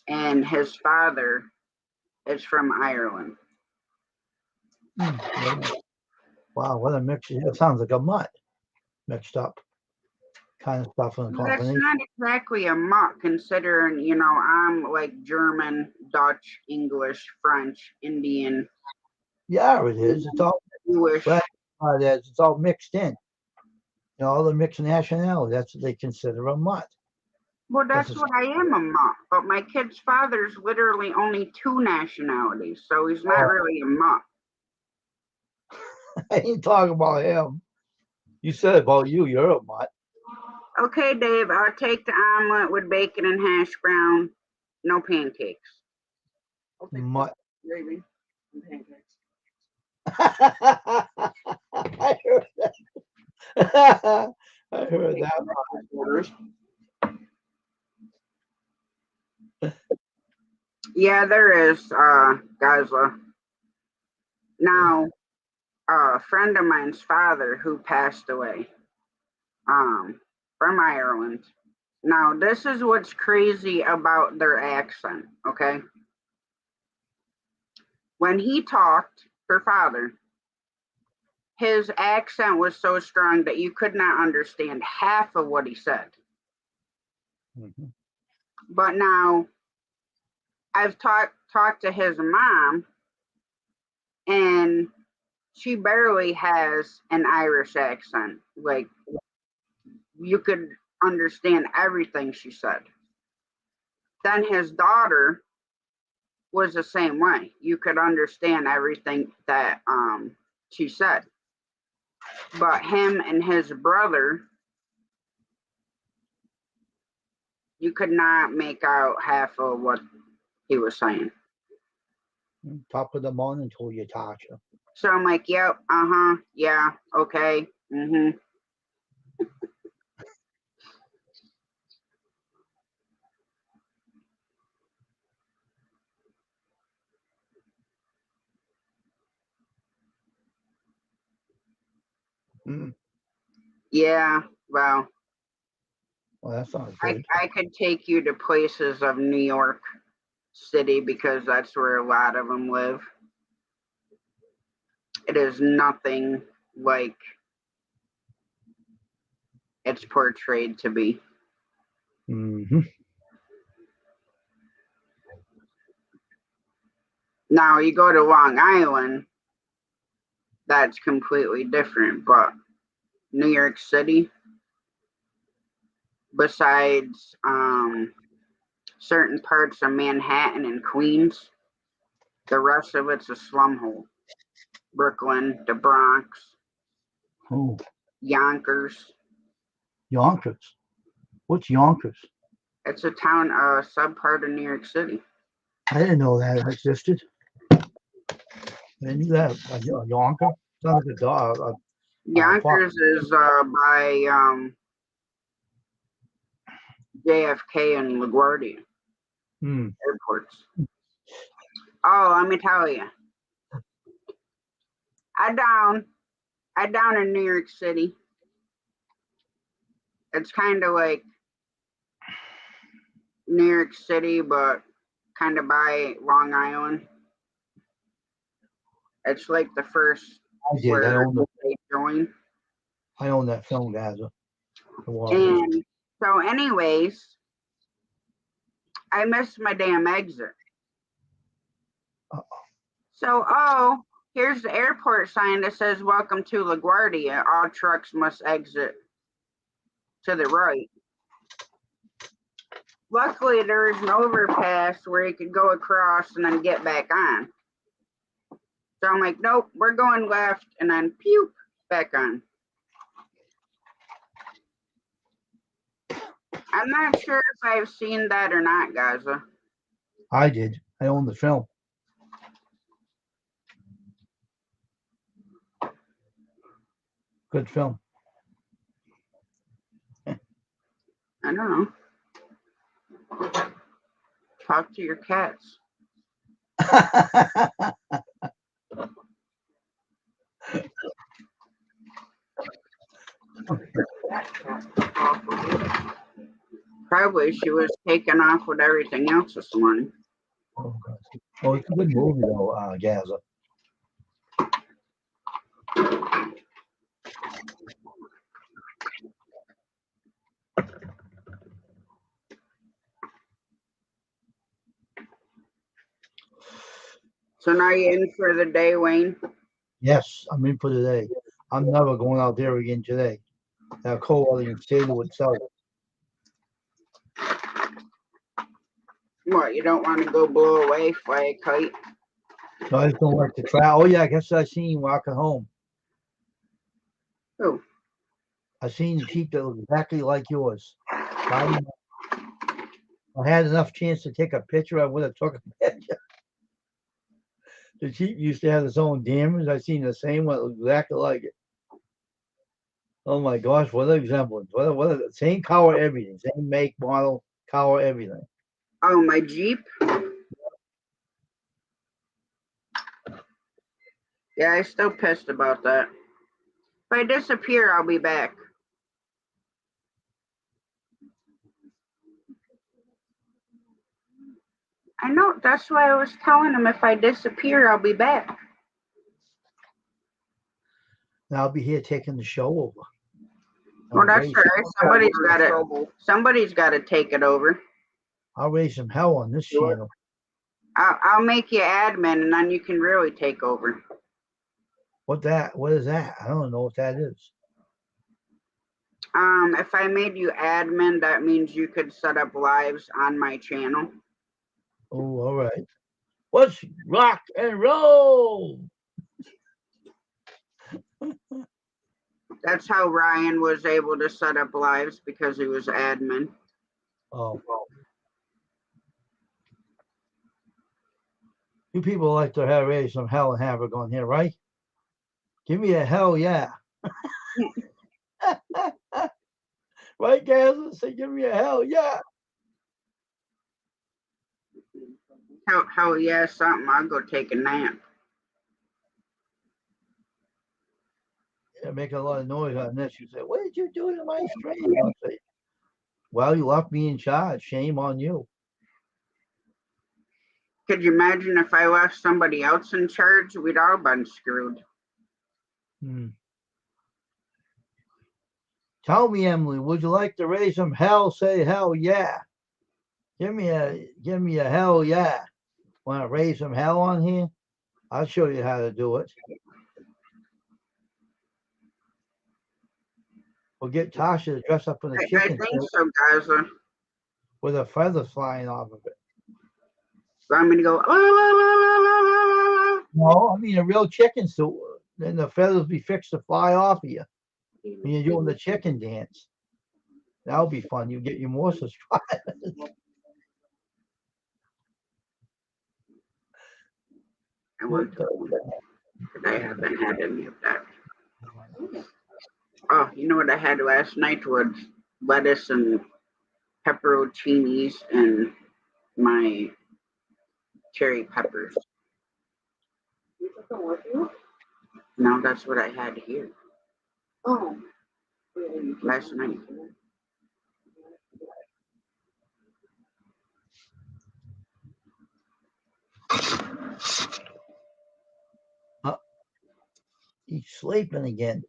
and his father is from Ireland. Wow, what a mix. It sounds like a mutt mixed up kind of stuff in the That's company. not exactly a mutt, considering, I'm like German, Dutch, English, French, Indian, Yeah, it is. It's all Jewish. it's all mixed in. All the mixed nationalities. That's what they consider a mutt. Well, that's That's what I am, a mutt. But my kid's father's literally only two nationalities, so he's not really a mutt. I ain't talking about him. You said about you. You're a mutt. Okay, Dave, I'll take the omelet with bacon and hash brown. No pancakes. I'll take Mutt. gravy and pancakes. I heard that. I heard that. Orders. Yeah, there is, Gazla. Now, a friend of mine's father who passed away, from Ireland. Now, this is what's crazy about their accent, okay? When he talked, her father, his accent was so strong that you could not understand half of what he said. Mhm. But now I've talked to his mom, and she barely has an Irish accent. Like, you could understand everything she said. Then his daughter was the same way. You could understand everything that she said. But him and his brother, you could not make out half of what he was saying. Top of the morning to you, Tasha. So I'm like, yep, yeah, okay, mm-hmm. Mm. Yeah, well, Well, that sounds I, good. I could take you to places of New York City because that's where a lot of them live. It is nothing like it's portrayed to be. Mm-hmm. Now you go to Long Island, that's completely different. But New York City, besides certain parts of Manhattan and Queens, the rest of it's a slum hole. Brooklyn, the Bronx, Oh, Yonkers. Yonkers. What's Yonkers? It's a town, sub part of New York City. I didn't know that existed. I knew that. A Yonker? Sounds like a dog. Fox. Yonkers is by JFK and LaGuardia Hmm. airports. Oh, let me tell you, I down in New York City. It's kind of like New York City, but kind of by Long Island. It's like the first I did. where they join. I own that film, Gaza. And so, anyways, I missed my damn exit. So, here's the airport sign that says "Welcome to LaGuardia. All trucks must exit to the right." Luckily, there is an overpass where you could go across and then get back on. So I'm like, nope, we're going left, and then pew, back on. I'm not sure if I've seen that or not, Gaza. I did. I own the film. Good film. I don't know. Talk to your cats. Probably she was taken off with everything else this morning. Oh, it's a good movie though, Gaza. So now you in for the day, Wayne? Yes, I'm in for today. I'm never going out there again today. That cold weather can stay to itself. What, you don't want to go blow away, fly a kite? No, I just don't like to travel. Oh yeah, I guess I seen you walking home. Who? I seen the Jeep that looked exactly like yours. I had enough chance to take a picture. I would have took a picture. The Jeep used to have its own damage. I seen the same one. It looked exactly like it. Oh my gosh, what an resemblance. What a same color, everything. Same make, model, color, everything. Oh, my Jeep? Yeah, I'm still pissed about that. If I disappear, I'll be back. I know, that's why I was telling him if I disappear, I'll be back. And I'll be here taking the show over. Well, that's all right. Somebody's got to take it over. I'll raise some hell on this channel. I'll make you admin, and then you can really take over. What is that? I don't know what that is. If I made you admin, that means you could set up lives on my channel. Oh, all right. Let's rock and roll. That's how Ryan was able to set up lives, because he was admin. Oh. You people like to have raise some hell and havoc on here, right? Give me a hell yeah. Right, guys? Say give me a hell yeah. Hell yeah, something. I'll go take a nap. Yeah, make a lot of noise on this. You say, what did you do to my stream? I'll say, well, you left me in charge. Shame on you. Could you imagine if I left somebody else in charge? We'd all been screwed. Tell me, Emily, would you like to raise some hell? Say hell yeah. Give me a hell yeah. Want to raise some hell on here? I'll show you how to do it. We'll get Tasha to dress up in a chicken I think so, Gaza. with a feather flying off of it. Want me to go? No, I mean a real chicken suit. Then the feathers be fixed to fly off of you when you're doing the chicken dance. That'll be fun. You get your more subscribers. I haven't had any of that. Oh, you know what I had last night was lettuce and pepperoncinis and my cherry peppers. You took them with you? No, that's what I had here Oh. last night. He's sleeping again.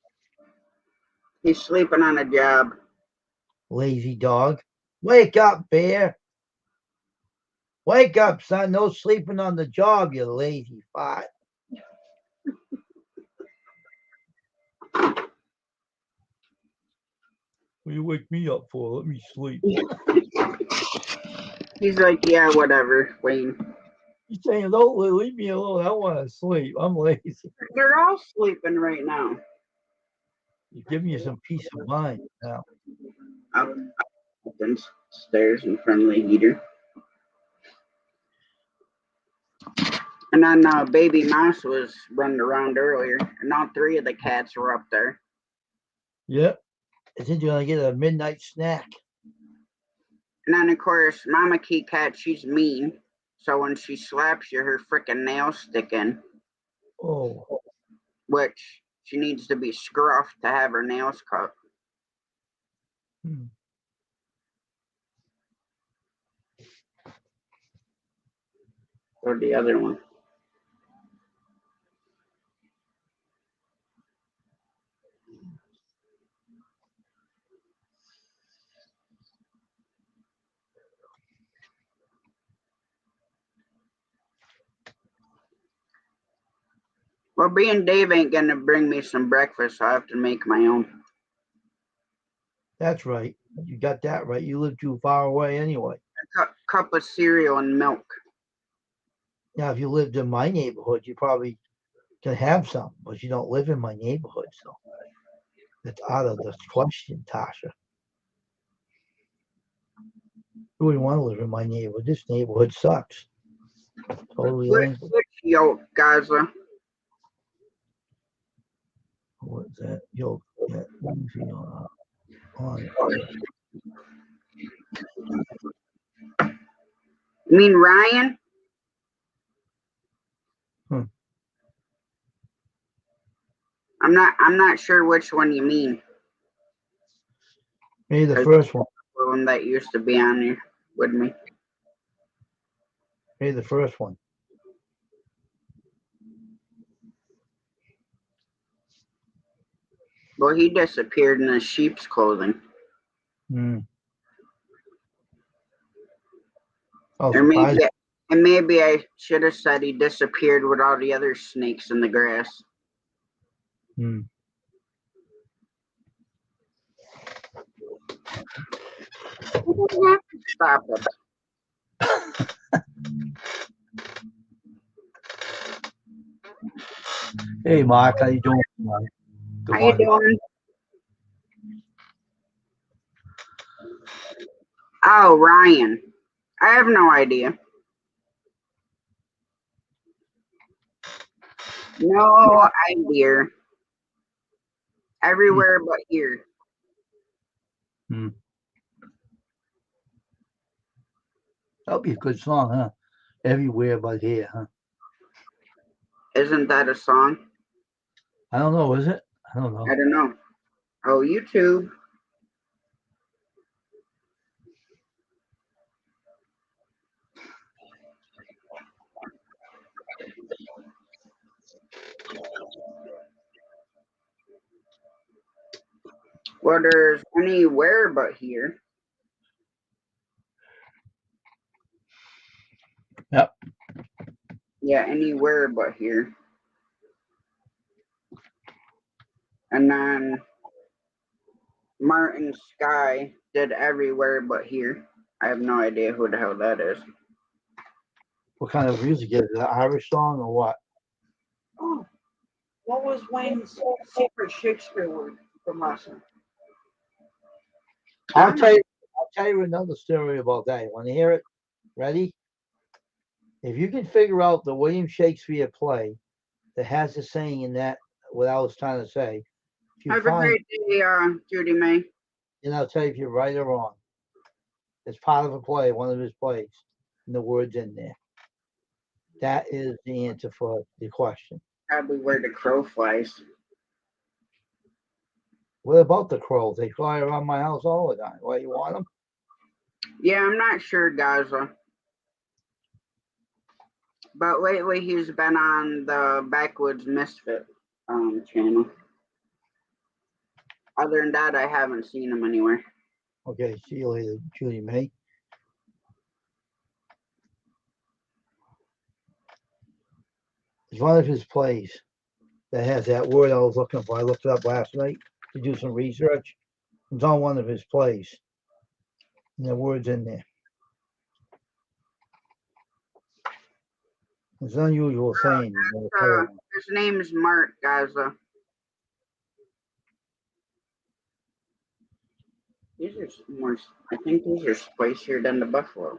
He's sleeping on a job. Lazy dog. Wake up, Bear. Wake up, son. No sleeping on the job, you lazy fart. What do you wake me up for? Let me sleep. He's like, yeah, whatever, Wayne. He's saying, don't leave me alone. I want to sleep. I'm lazy. They're all sleeping right now. You give me some peace of mind now. Up and stairs in front of the heater. And then Baby Mouse was running around earlier, and all three of the cats were up there. Yep. I think you're going to get a midnight snack. And then, of course, Mama Key Cat, she's mean. So when she slaps you, her freaking nails stick in, Oh, which she needs to be scruffed to have her nails cut. hmm. Or the other one. Well, being Dave ain't gonna bring me some breakfast, so I have to make my own. That's right. You got that right. You live too far away anyway. A cup of cereal and milk. Now, if you lived in my neighborhood, you probably can have some, but you don't live in my neighborhood, so it's out of the question, Tasha. You wouldn't want to live in my neighborhood. This neighborhood sucks. Totally. Which yolk, Gaza? What's that? Yo, yeah, let me see on it. You mean Ryan? Hmm. I'm not sure which one you mean. Maybe the first one. The one that used to be on here with me. Maybe the first one. Well, he disappeared in his sheep's clothing. Hmm. Oh, Or maybe I should have said he disappeared with all the other snakes in the grass. Hmm. Stop it. Hey, Mark, how you doing? How you doing? Oh, Ryan. I have no idea. No idea. Everywhere but here. Hmm. That'll be a good song, huh? Everywhere but here, huh? Isn't that a song? I don't know, is it? I don't know. I don't know. Oh, YouTube. Well, there's anywhere but here. Yep. Yeah, anywhere but here. And then Martin Sky did everywhere but here. I have no idea who the hell that is. What kind of music is it? An Irish song or what? Oh, what was Wayne's secret Shakespeare word from last night? I'll tell you another story about that. You want to hear it? Ready? If you can figure out the William Shakespeare play that has the saying in that, what I was trying to say, if you Have a find, great day, Judy May. and I'll tell you if you're right or wrong. It's part of a play, one of his plays, and the words in there. That is the answer for the question. Probably where the crow flies. What about the crows? They fly around my house all the time. Why you want them? Yeah, I'm not sure, Gaza. But lately he's been on the Backwoods Misfit. channel. Other than that, I haven't seen him anywhere. Okay, see you later, Julie May. It's one of his plays that has that word I was looking for. I looked it up last night to do some research. It's on one of his plays. And the word's in there. It's an unusual saying. His name is Mark Gaza. These are more. I think these are spicier than the buffalo.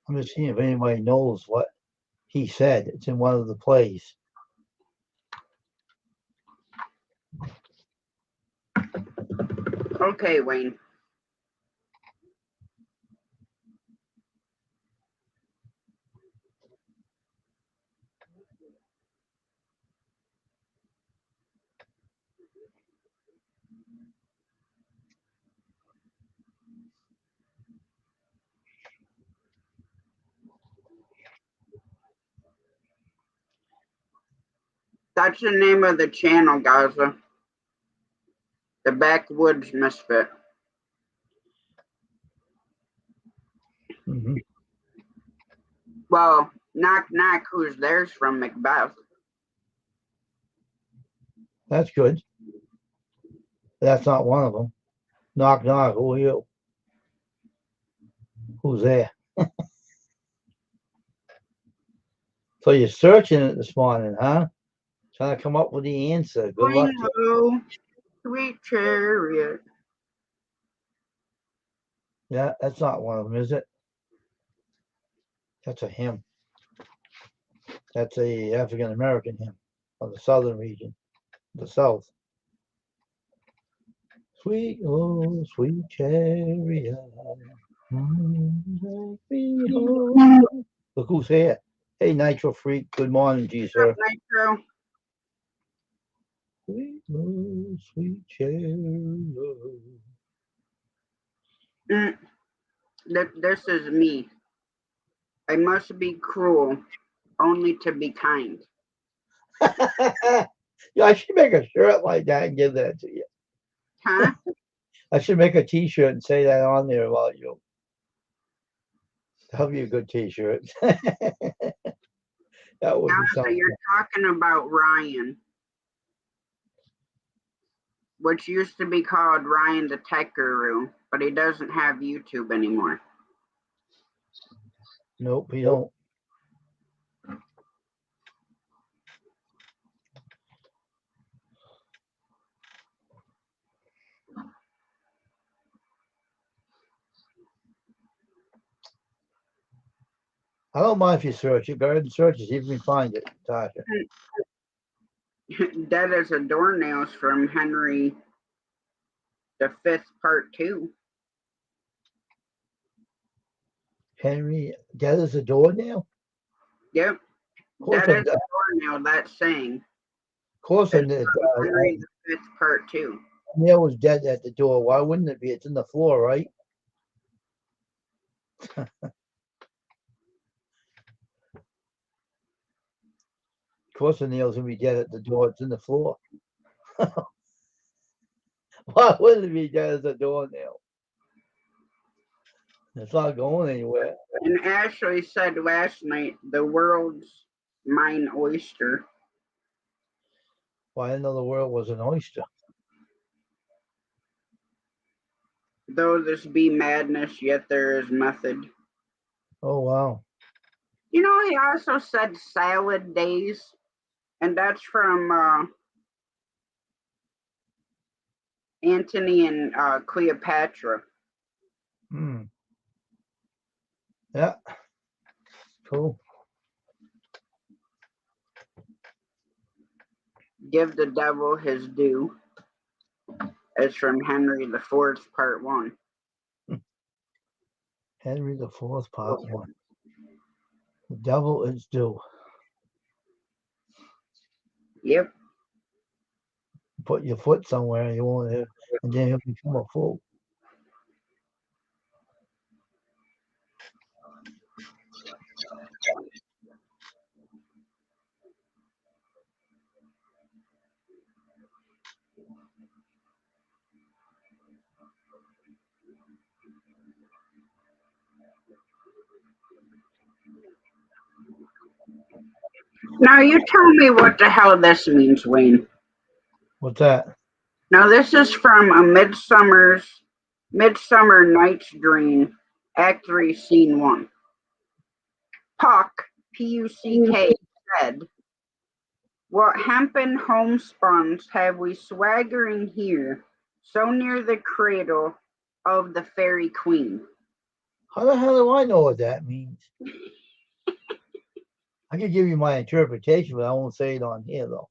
I'm just seeing if anybody knows what he said. It's in one of the plays. Okay, Wayne. That's the name of the channel, Gaza. The Backwoods Misfit. Mm-hmm. Well, knock knock. Who's there's from Macbeth? That's good. That's not one of them. Knock, knock. Who are you? Who's there? So you're searching it this morning, huh? Trying to come up with the answer. Good luck. Low, sweet chariot. Yeah, that's not one of them, is it? That's a hymn. That's a African American hymn of the southern region, the South. Sweet, oh, sweet chariot. Take me home. Look who's here. Hey, Nitro Freak. Good morning to you, sir. Nitro. Sweet, oh, sweet chariot. This is me. I must be cruel, only to be kind. Yeah, I should make a shirt like that and give that to you. Huh? I should make a T-shirt and say that on there about you. That'll be a good T-shirt. That would be Now, so something. you're talking about Ryan, which used to be called Ryan the Tech Guru, but he doesn't have YouTube anymore. Nope, he don't. I don't mind if you search it. Go ahead and search it. See if you can find it, Tasha. Dead as a Doornail's from Henry the Fifth, Part 2. Henry, dead as a doornail? Yep. Of course, Dead as a Doornail, that saying. of course, It's from Henry the Fifth, Part 2. nail was dead at the door. Why wouldn't it be? It's in the floor, right? Of course, the nail's gonna be dead at the door. It's in the floor. Why wouldn't it be dead as a doornail? It's not going anywhere. And Ashley said last night, the world's mine oyster. Well, I didn't know the world was an oyster. Though this be madness, yet there is method. Oh, wow. You know, he also said salad days, and that's from Antony and Cleopatra. Hmm. Yeah. Cool. Give the devil his due. It's from Henry the Fourth, Part 1. Henry the Fourth, Part 1. The devil is due. Yep. put your foot somewhere, you won't have, and then it'll become a fool. Now you tell me what the hell this means, Wayne. What's that? Now this is from a Midsummer Night's Dream, Act 3, Scene 1. Puck, P-U-C-K, said, "What hempen homespuns have we swaggering here, so near the cradle of the fairy queen?" How the hell do I know what that means? I could give you my interpretation, but I won't say it on here though.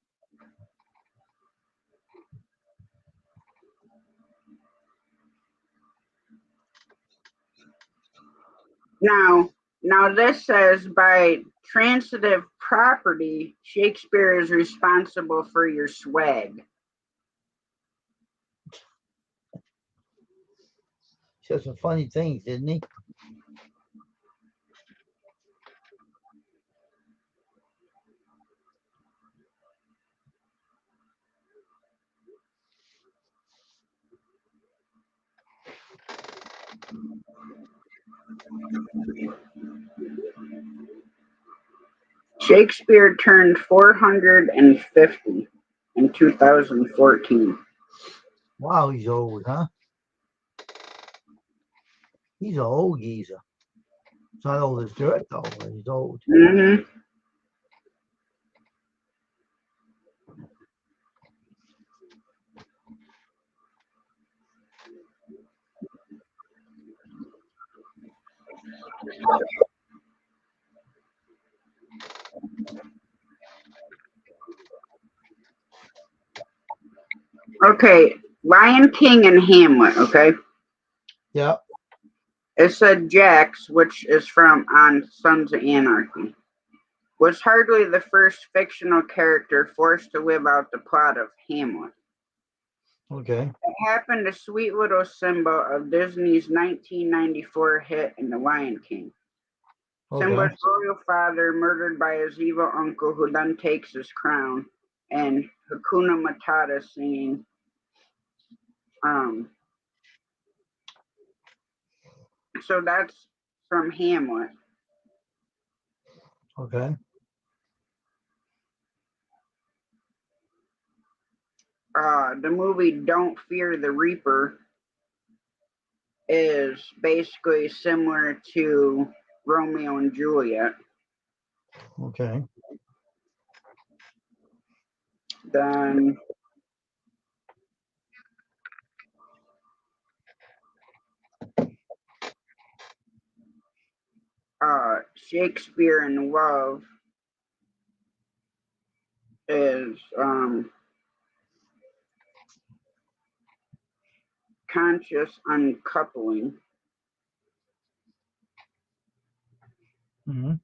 Now this says, by transitive property, Shakespeare is responsible for your swag. He said some funny things, didn't he? Shakespeare turned 450 in 2014. Wow, he's old, huh? He's an old geezer. He's not old as dirt though, but he's old. Mm-hmm. Okay, Lion King and Hamlet, okay? Yeah. It said Jax, which is from On Sons of Anarchy, was hardly the first fictional character forced to live out the plot of Hamlet. Okay. It happened a sweet little symbol of Disney's 1994 hit in The Lion King. Simba's Okay. royal father murdered by his evil uncle, who then takes his crown, and Hakuna Matata singing, so that's from Hamlet. Okay. The movie Don't Fear the Reaper is basically similar to Romeo and Juliet. Okay. Then Shakespeare in Love is conscious uncoupling. Mm-hmm.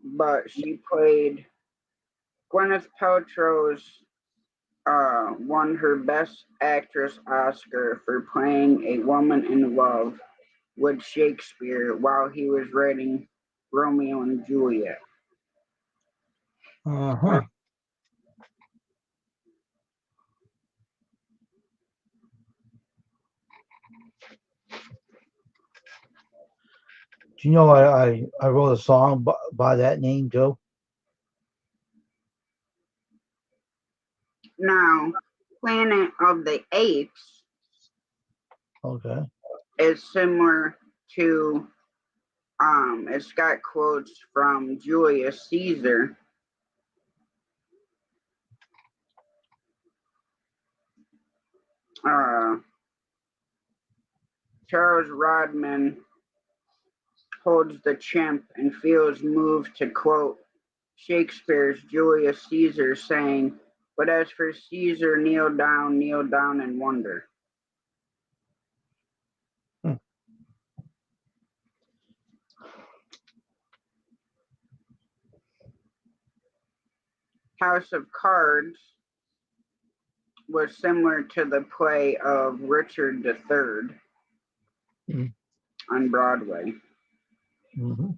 But she played Gwyneth Paltrow's won her Best Actress Oscar for playing a woman in love with Shakespeare while he was writing Romeo and Juliet. Uh-huh. Do you know I wrote a song by that name too? Now, Planet of the Apes Okay. is similar to, it's got quotes from Julius Caesar. Charles Rodman holds the chimp and feels moved to quote Shakespeare's Julius Caesar, saying, "But as for Caesar, kneel down and wonder." Hmm. House of Cards was similar to the play of Richard III Mm. on Broadway. Mm-hmm.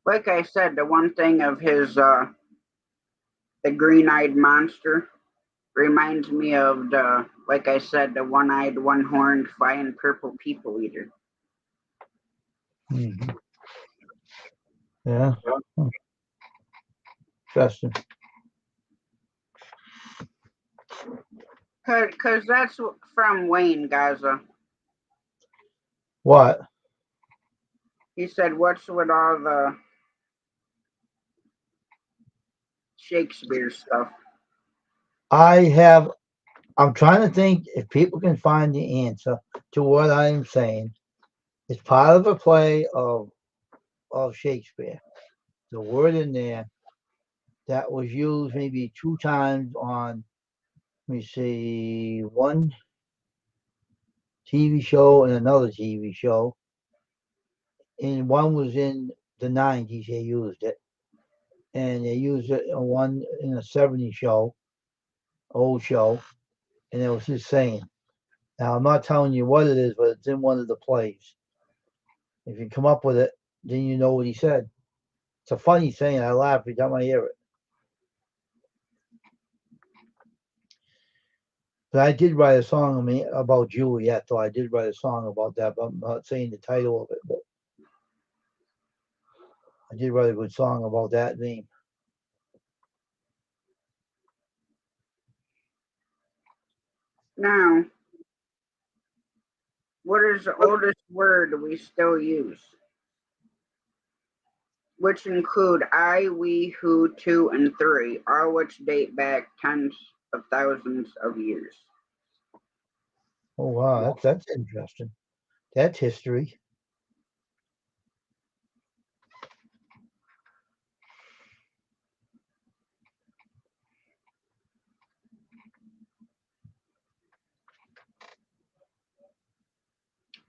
Like I said, the one thing of his the green-eyed monster reminds me of the, like I said, the one-eyed, one-horned, flying purple people eater. Mm-hmm. Yeah. Interesting. Cause that's from Wayne Gaza. What? He said, "What's with all the Shakespeare stuff?" I'm trying to think if people can find the answer to what I'm saying. It's part of a play of Shakespeare. The word in there that was used maybe 2 times on, let me see, one TV show and another TV show. And one was in the 90s, they used it. And they used it on one in a 70s show, old show. And it was his saying. Now, I'm not telling you what it is, but it's in one of the plays. If you come up with it, then you know what he said. It's a funny saying. I laugh every time I hear it. But I did write a song about Juliet, though I did write a song about that, but I'm not saying the title of it. But I did write a good song about that name. Now, what is the oldest word we still use? Which include I, we, who, to, and three, all which date back tens of thousands of years. Oh wow, that's interesting. That's history.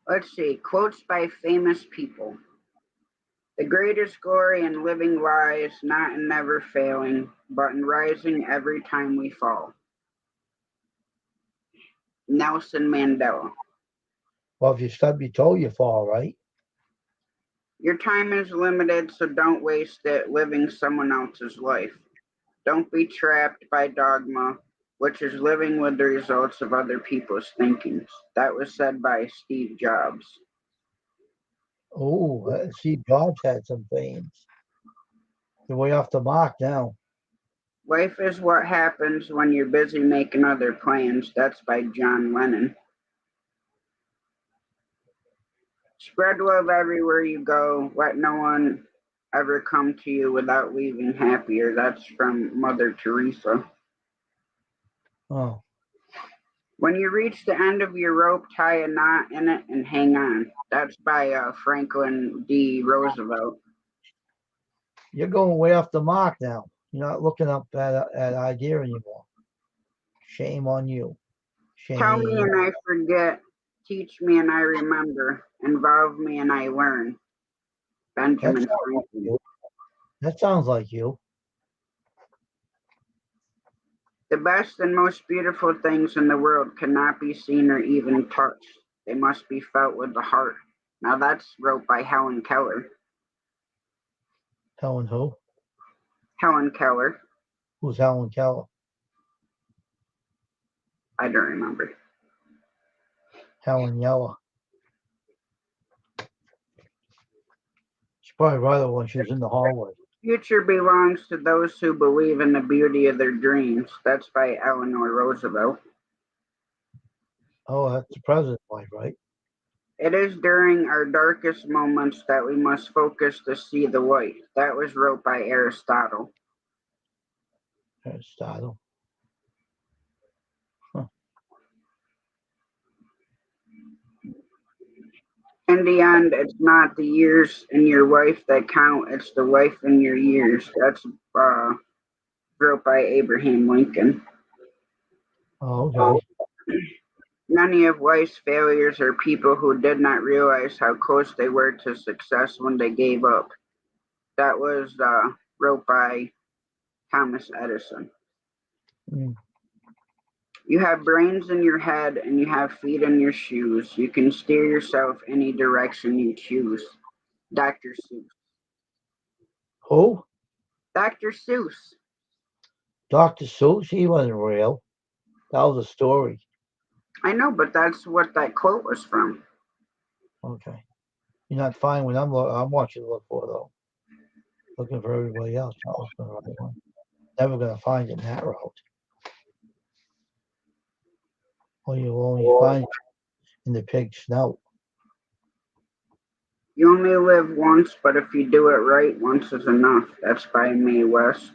Let's see, quotes by famous people. The greatest glory in living lies not in never failing, but in rising every time we fall. Nelson Mandela. Well, if you stub your toe, you fall, right? Your time is limited, so don't waste it living someone else's life. Don't be trapped by dogma, which is living with the results of other people's thinkings. That was said by Steve Jobs. Oh, Steve Jobs had some things. You're way off the mark now. Life is what happens when you're busy making other plans. That's by John Lennon. Spread love everywhere you go. Let no one ever come to you without leaving happier. That's from Mother Teresa. Oh, When you reach the end of your rope, tie a knot in it and hang on. That's by Franklin D. Roosevelt. you're going way off the mark now. You're not looking up at idea anymore. Shame on you. Tell me Shame. and I forget. Teach me and I remember. Involve me and I learn. That Benjamin sounds like Franklin. you. That sounds like you. The best and most beautiful things in the world cannot be seen or even touched. They must be felt with the heart. Now that's wrote by Helen Keller. Helen who? Helen Keller. Who's Helen Keller? I don't remember. Helen Yeller. She probably wrote it when she was in the hallway. Future belongs to those who believe in the beauty of their dreams. That's by Eleanor Roosevelt. Oh, that's the president's wife, right? It is during our darkest moments that we must focus to see the light. That was wrote by Aristotle. Aristotle. Huh. In the end, it's not the years in your life that count, it's the life in your years. That's wrote by Abraham Lincoln. Oh, okay. Many of life's failures are people who did not realize how close they were to success when they gave up. That was wrote by Thomas Edison. Mm. You have brains in your head and you have feet in your shoes. You can steer yourself any direction you choose. Dr. Seuss. Who? Dr. Seuss. Dr. Seuss? He wasn't real. That was a story. I know, but that's what that quote was from. Okay. You're not finding what I'm watching to look for, though. Looking for everybody else, not looking for the right one. Never going to find it in that route. Or you will only find it in the pig snout. You only live once, but if you do it right, once is enough. That's by Mae West.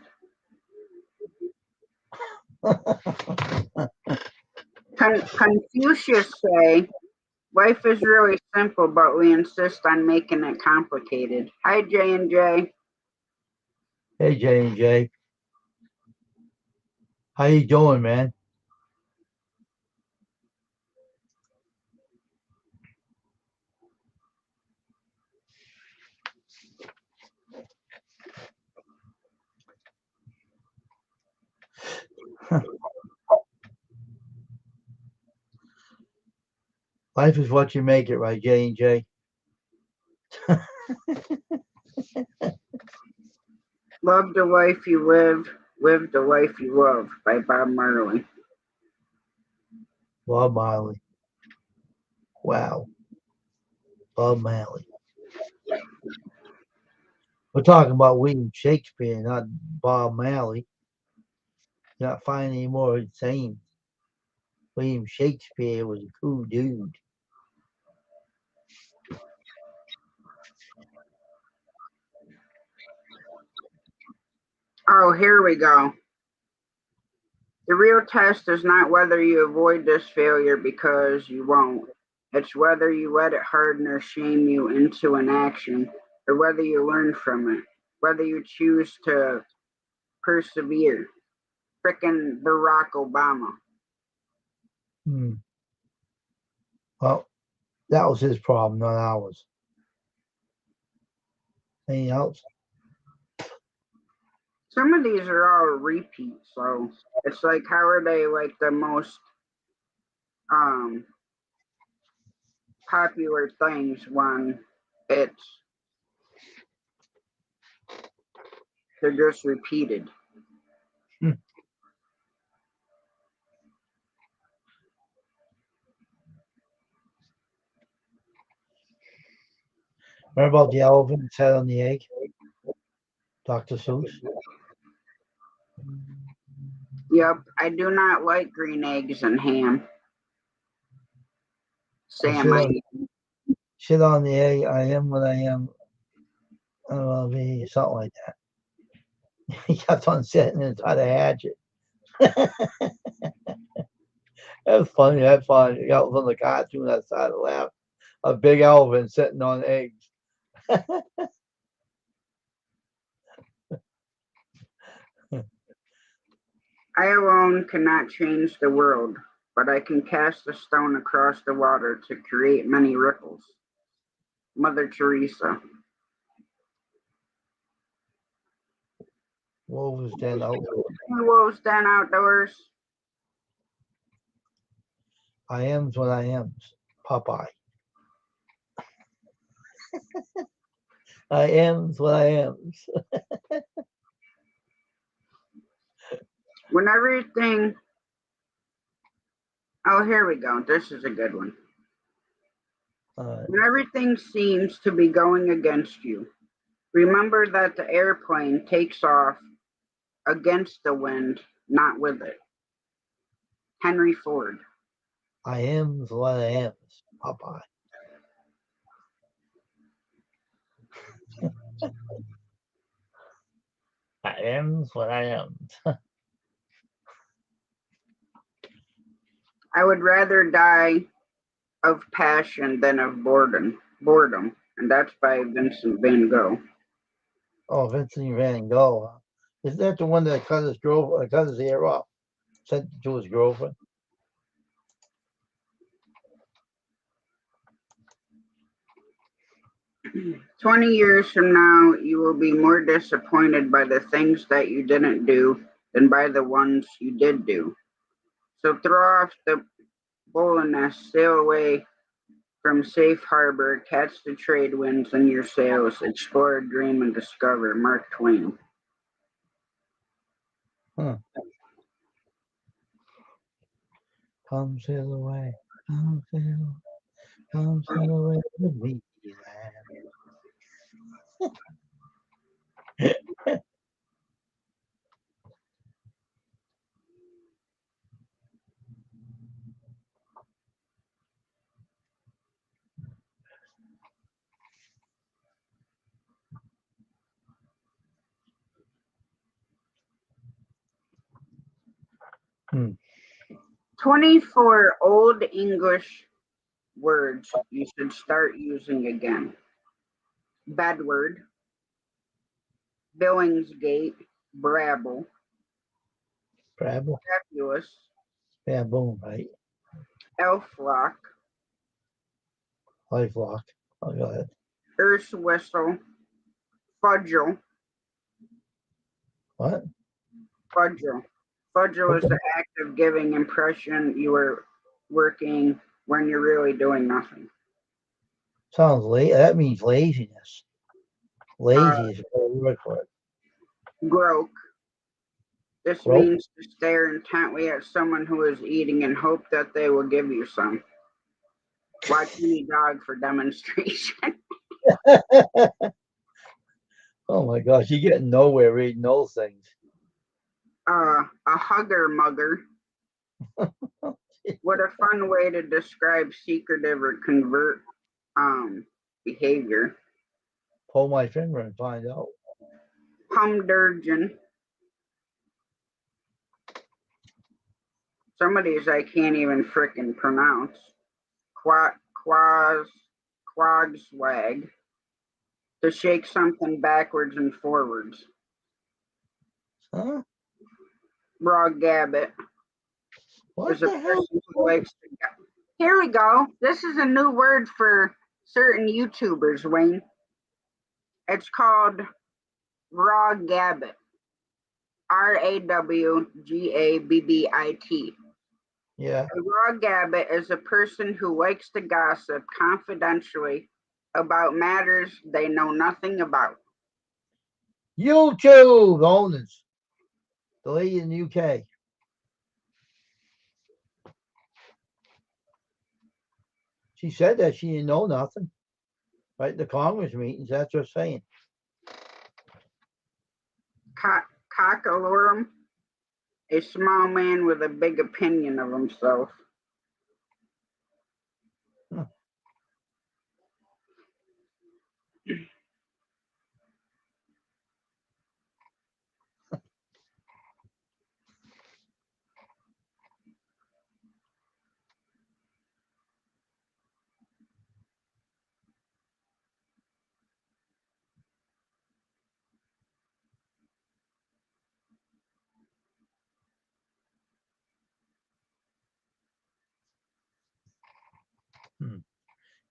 Confucius say, life is really simple, but we insist on making it complicated. Hi, J&J. Hey, J&J. How you doing, man? Life is what you make it, right, J&J? Love the life you live the life you love by Bob Marley. Bob Marley. Wow. Bob Marley. We're talking about William Shakespeare, not Bob Marley. You're not finding any more insane. William Shakespeare was a cool dude. Oh, here we go. The real test is not whether you avoid this failure because you won't. It's whether you let it harden or shame you into inaction, or whether you learn from it, whether you choose to persevere. Frickin' Barack Obama. Hmm. Well, that was his problem, not ours. Anything else? Some of these are all repeats, so it's like, how are they like the most um popular things when it's they're just repeated? Hmm. Remember about the elephant sat on the egg? Dr. Seuss? Yep, I do not like green eggs and ham. I Sam, I sit on the egg. I am what I am. I don't know, maybe something like that. He kept on sitting and tried to hatch it. That was funny. That funny. That was on the cartoon. I started to laugh. A big elephant sitting on eggs. alone cannot change the world, but I can cast a stone across the water to create many ripples. Mother Teresa. Wolves den outdoors. Wolves Den Outdoors. I am's what I am. Popeye. I am's what I am. When everything. Oh, here we go. This is a good one. When everything seems to be going against you, remember that the airplane takes off against the wind, not with it. Henry Ford. I am's what I am. Popeye. I am's what I am. I would rather die of passion than of boredom, and that's by Vincent Van Gogh. Oh, Vincent Van Gogh. Huh? Is that the one that cut his hair off? Sent it to his girlfriend. 20 years from now, you will be more disappointed by the things that you didn't do than by the ones you did do. So throw off the boldness, sail away from safe harbor, catch the trade winds in your sails, explore, dream, and discover. Mark Twain. Come sail away. Come sail away with me, lad. Hmm. 24 Old English words you should start using again. Bedward, Billingsgate, Brabble, Brabble, Fabulous, baboon, right? Elflock, Lifelock. Oh, go ahead. Earth's Whistle, Fudgel. What? Fudgel. Fudgel is the act of giving impression you are working when you're really doing nothing. Sounds late. That means laziness. Lazy is a better word for it. Groak. This Grope? means to stare intently at someone who is eating and hope that they will give you some. Watch any dog for demonstration. Oh my gosh, you're getting nowhere reading those things. A hugger mugger. What a fun way to describe secretive or covert behavior. Pull my finger and find out. Humdurgeon. Some of these I can't even frickin' pronounce. Quagswag. To shake something backwards and forwards. Huh? Raw gabbit. What Is a the hell? person who likes to. Here we go. This is a new word for certain YouTubers, Wayne. It's called raw gabbit. RAWGABBIT. Yeah. A raw gabbit is a person who likes to gossip confidentially about matters they know nothing about. YouTube owners. The lady in the UK. She said that she didn't know nothing. Right? The Congress meetings, that's what I'm saying. Cockalorum. A small man with a big opinion of himself. Huh.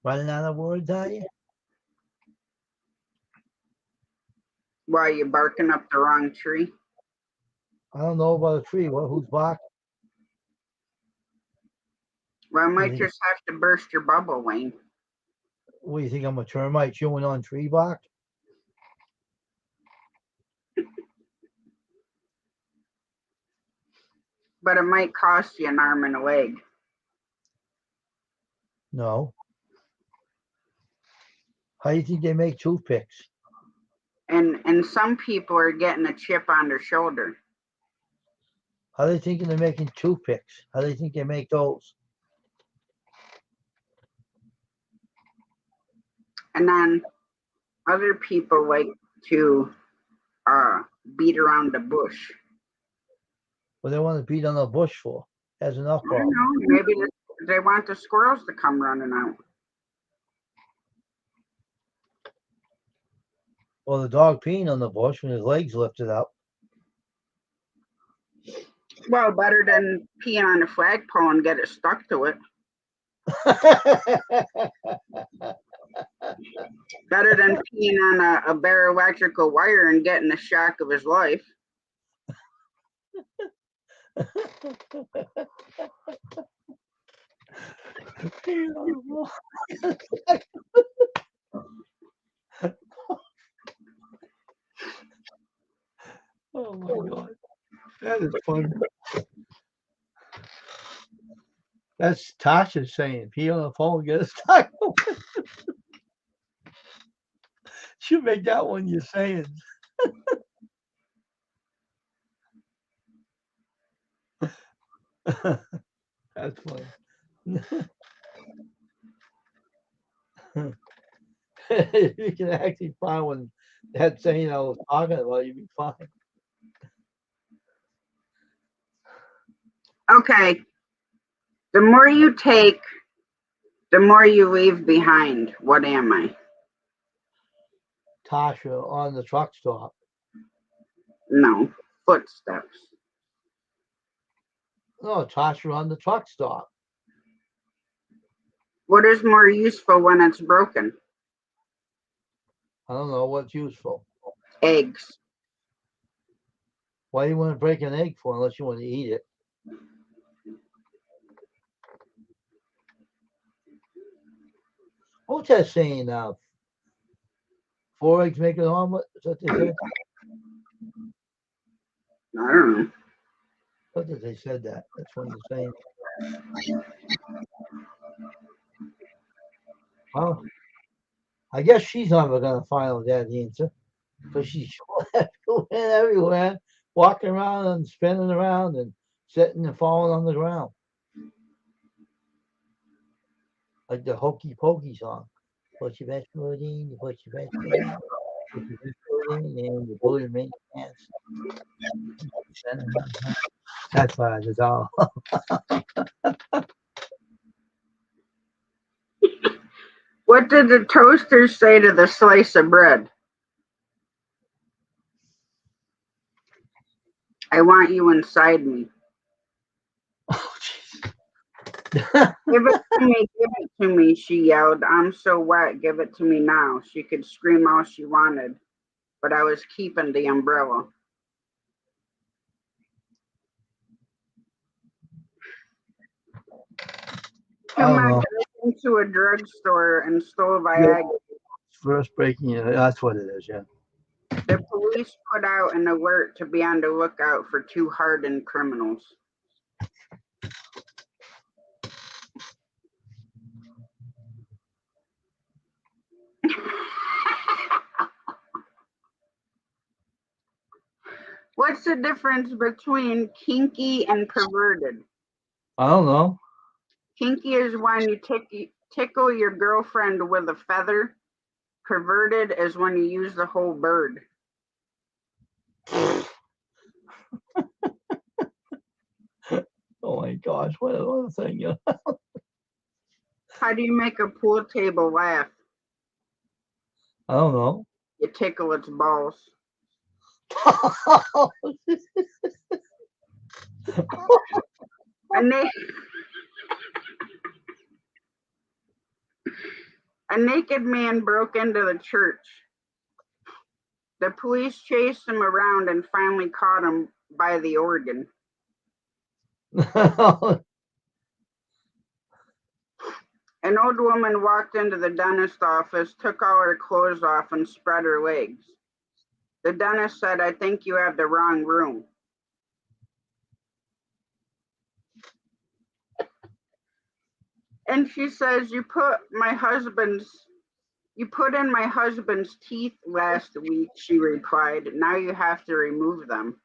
Running out of words, are you? Why you barking up the wrong tree? I don't know about a tree. What? Who's barking? Well, I might Is he- just have to burst your bubble, Wayne. What do you think? I'm a termite chewing on tree bark? But it might cost you an arm and a leg. No. How do you think they make toothpicks? And some people are getting a chip on their shoulder. How do they think they're making toothpicks? How do they think they make those? And then other people like to beat around the bush. What they want to beat on the bush for? Has enough I don't problem. know. Maybe they want the squirrels to come running out. Well, the dog peeing on the bush when his legs lifted up. Well, better than peeing on a flagpole and get it stuck to it. Better than peeing on a bare electrical wire and getting the shock of his life. Oh my God. That is funny. That's Tasha saying, pee on the phone, get a stuck. She'll make that one you're saying. That's funny. If you can actually find one that saying I was talking about, you'd be fine. Okay. The more you take, the more you leave behind. What am I? Tasha on the truck stop. No. Footsteps. No, Tasha on the truck stop. What is more useful when it's broken? I don't know what's useful. Eggs. Why do you want to break an egg for unless you want to eat it? What's that saying now? 4 eggs make an omelet? Is that what they said? I don't know. What did they said that? That's what you're saying. Well, I guess she's never gonna find out that answer because she's going everywhere, walking around and spinning around and sitting and falling on the ground. Like the Hokey Pokey song. Put your best foot in, you put your best foot in, put your best foot in, and you pull your main pants. That's why it's all. What did the toaster say to the slice of bread? I want you inside me. Oh, jeez. Give it to me, give it to me, she yelled. I'm so wet, give it to me now. She could scream all she wanted, but I was keeping the umbrella. I Two don't men know. broke into a drugstore and stole Yeah. Viagra. First breaking, that's what it is, yeah. The police put out an alert to be on the lookout for two hardened criminals. What's the difference between kinky and perverted? I don't know. Kinky is when you tickle your girlfriend with a feather. Perverted is when you use the whole bird. Oh my gosh, what a thing. Yeah. How do you make a pool table laugh? I don't know. You tickle its balls. A, na- a naked man broke into the church. The police chased him around and finally caught him by the organ. An old woman walked into the dentist office, took all her clothes off, and spread her legs. The dentist said, I think you have the wrong room. And she says, you put in my husband's teeth last week, she replied. Now you have to remove them.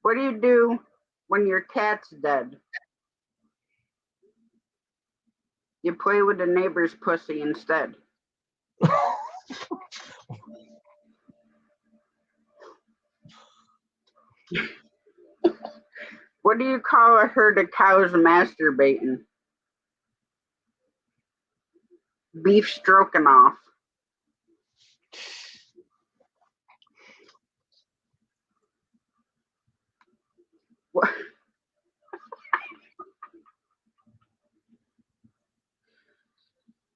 What do you do when your cat's dead? You play with the neighbor's pussy instead. What do you call a herd of cows masturbating? Beef stroganoff. Wha-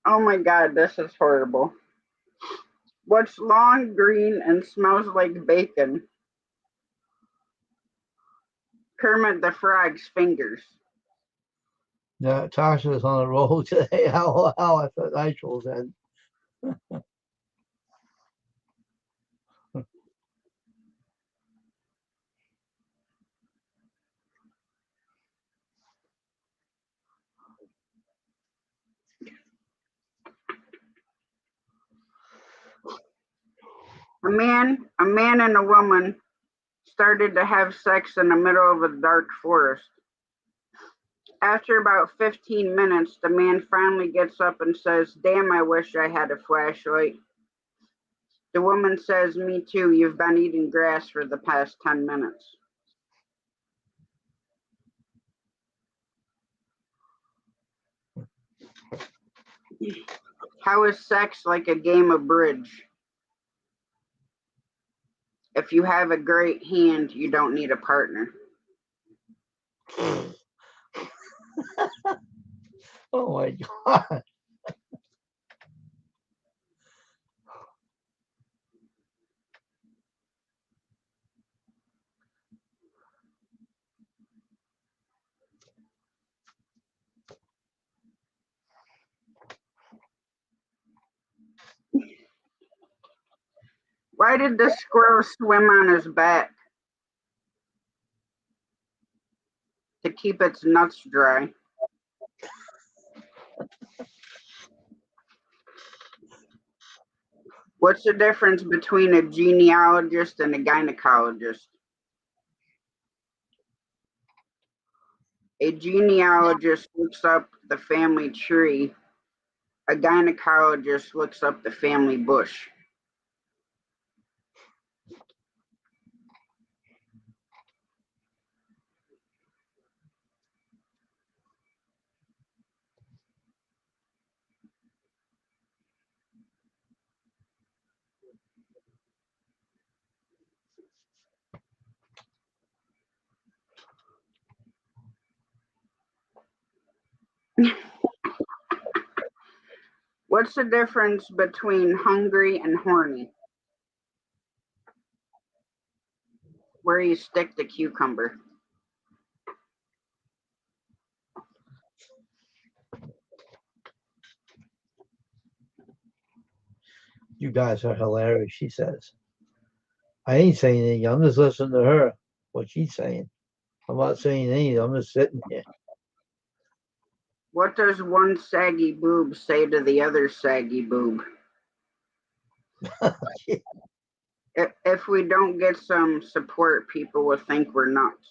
Oh my God, this is horrible. What's long, green, and smells like bacon? Kermit the Frog's fingers. Yeah, Tasha was on the road today. How I thought I chose that. A man and a woman started to have sex in the middle of a dark forest. After about 15 minutes, the man finally gets up and says, "Damn, I wish I had a flashlight." The woman says, "Me too, you've been eating grass for the past 10 minutes." How is sex like a game of bridge? If you have a great hand, you don't need a partner. Oh my God. Why did the squirrel swim on his back? To keep its nuts dry. What's the difference between a genealogist and a gynecologist? A genealogist looks up the family tree. A gynecologist looks up the family bush. What's the difference between hungry and horny? Where you stick the cucumber. You guys are hilarious, she says. I ain't saying anything. I'm just listening to her, what she's saying. I'm not saying anything. I'm just sitting here. What does one saggy boob say to the other saggy boob? If we don't get some support, people will think we're nuts.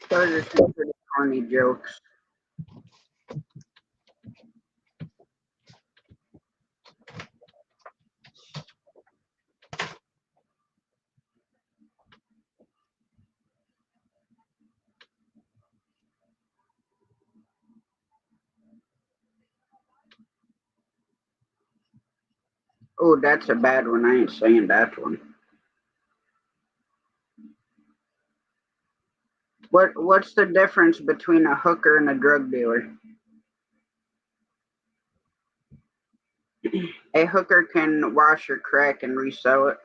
Those are some pretty corny jokes. Oh, that's a bad one. I ain't saying that one. What's the difference between a hooker and a drug dealer? A hooker can wash her crack and resell it.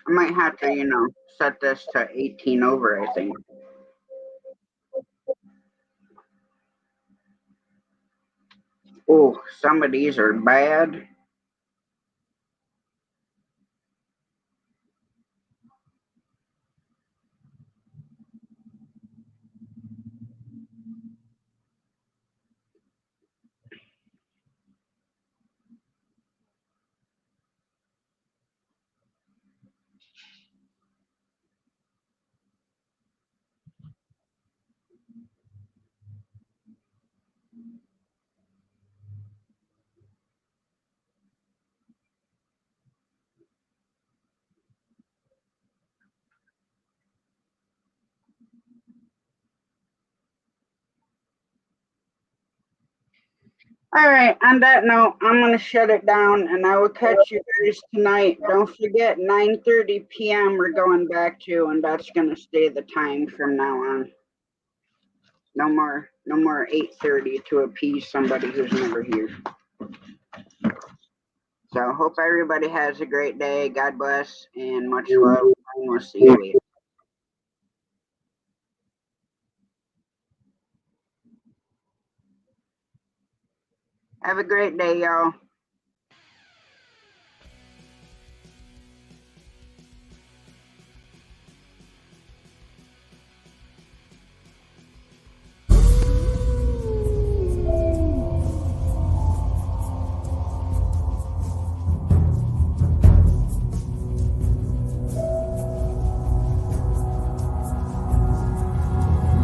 I might have to, set this to 18 over, I think. Oh, some of these are bad. All right, on that note, I'm gonna shut it down and I will catch you guys tonight. Don't forget 9:30 p.m. we're going back to, and that's gonna stay the time from now on. No more 8:30 to appease somebody who's never here. So hope everybody has a great day. God bless and much love. And we'll see you later. Have a great day, y'all.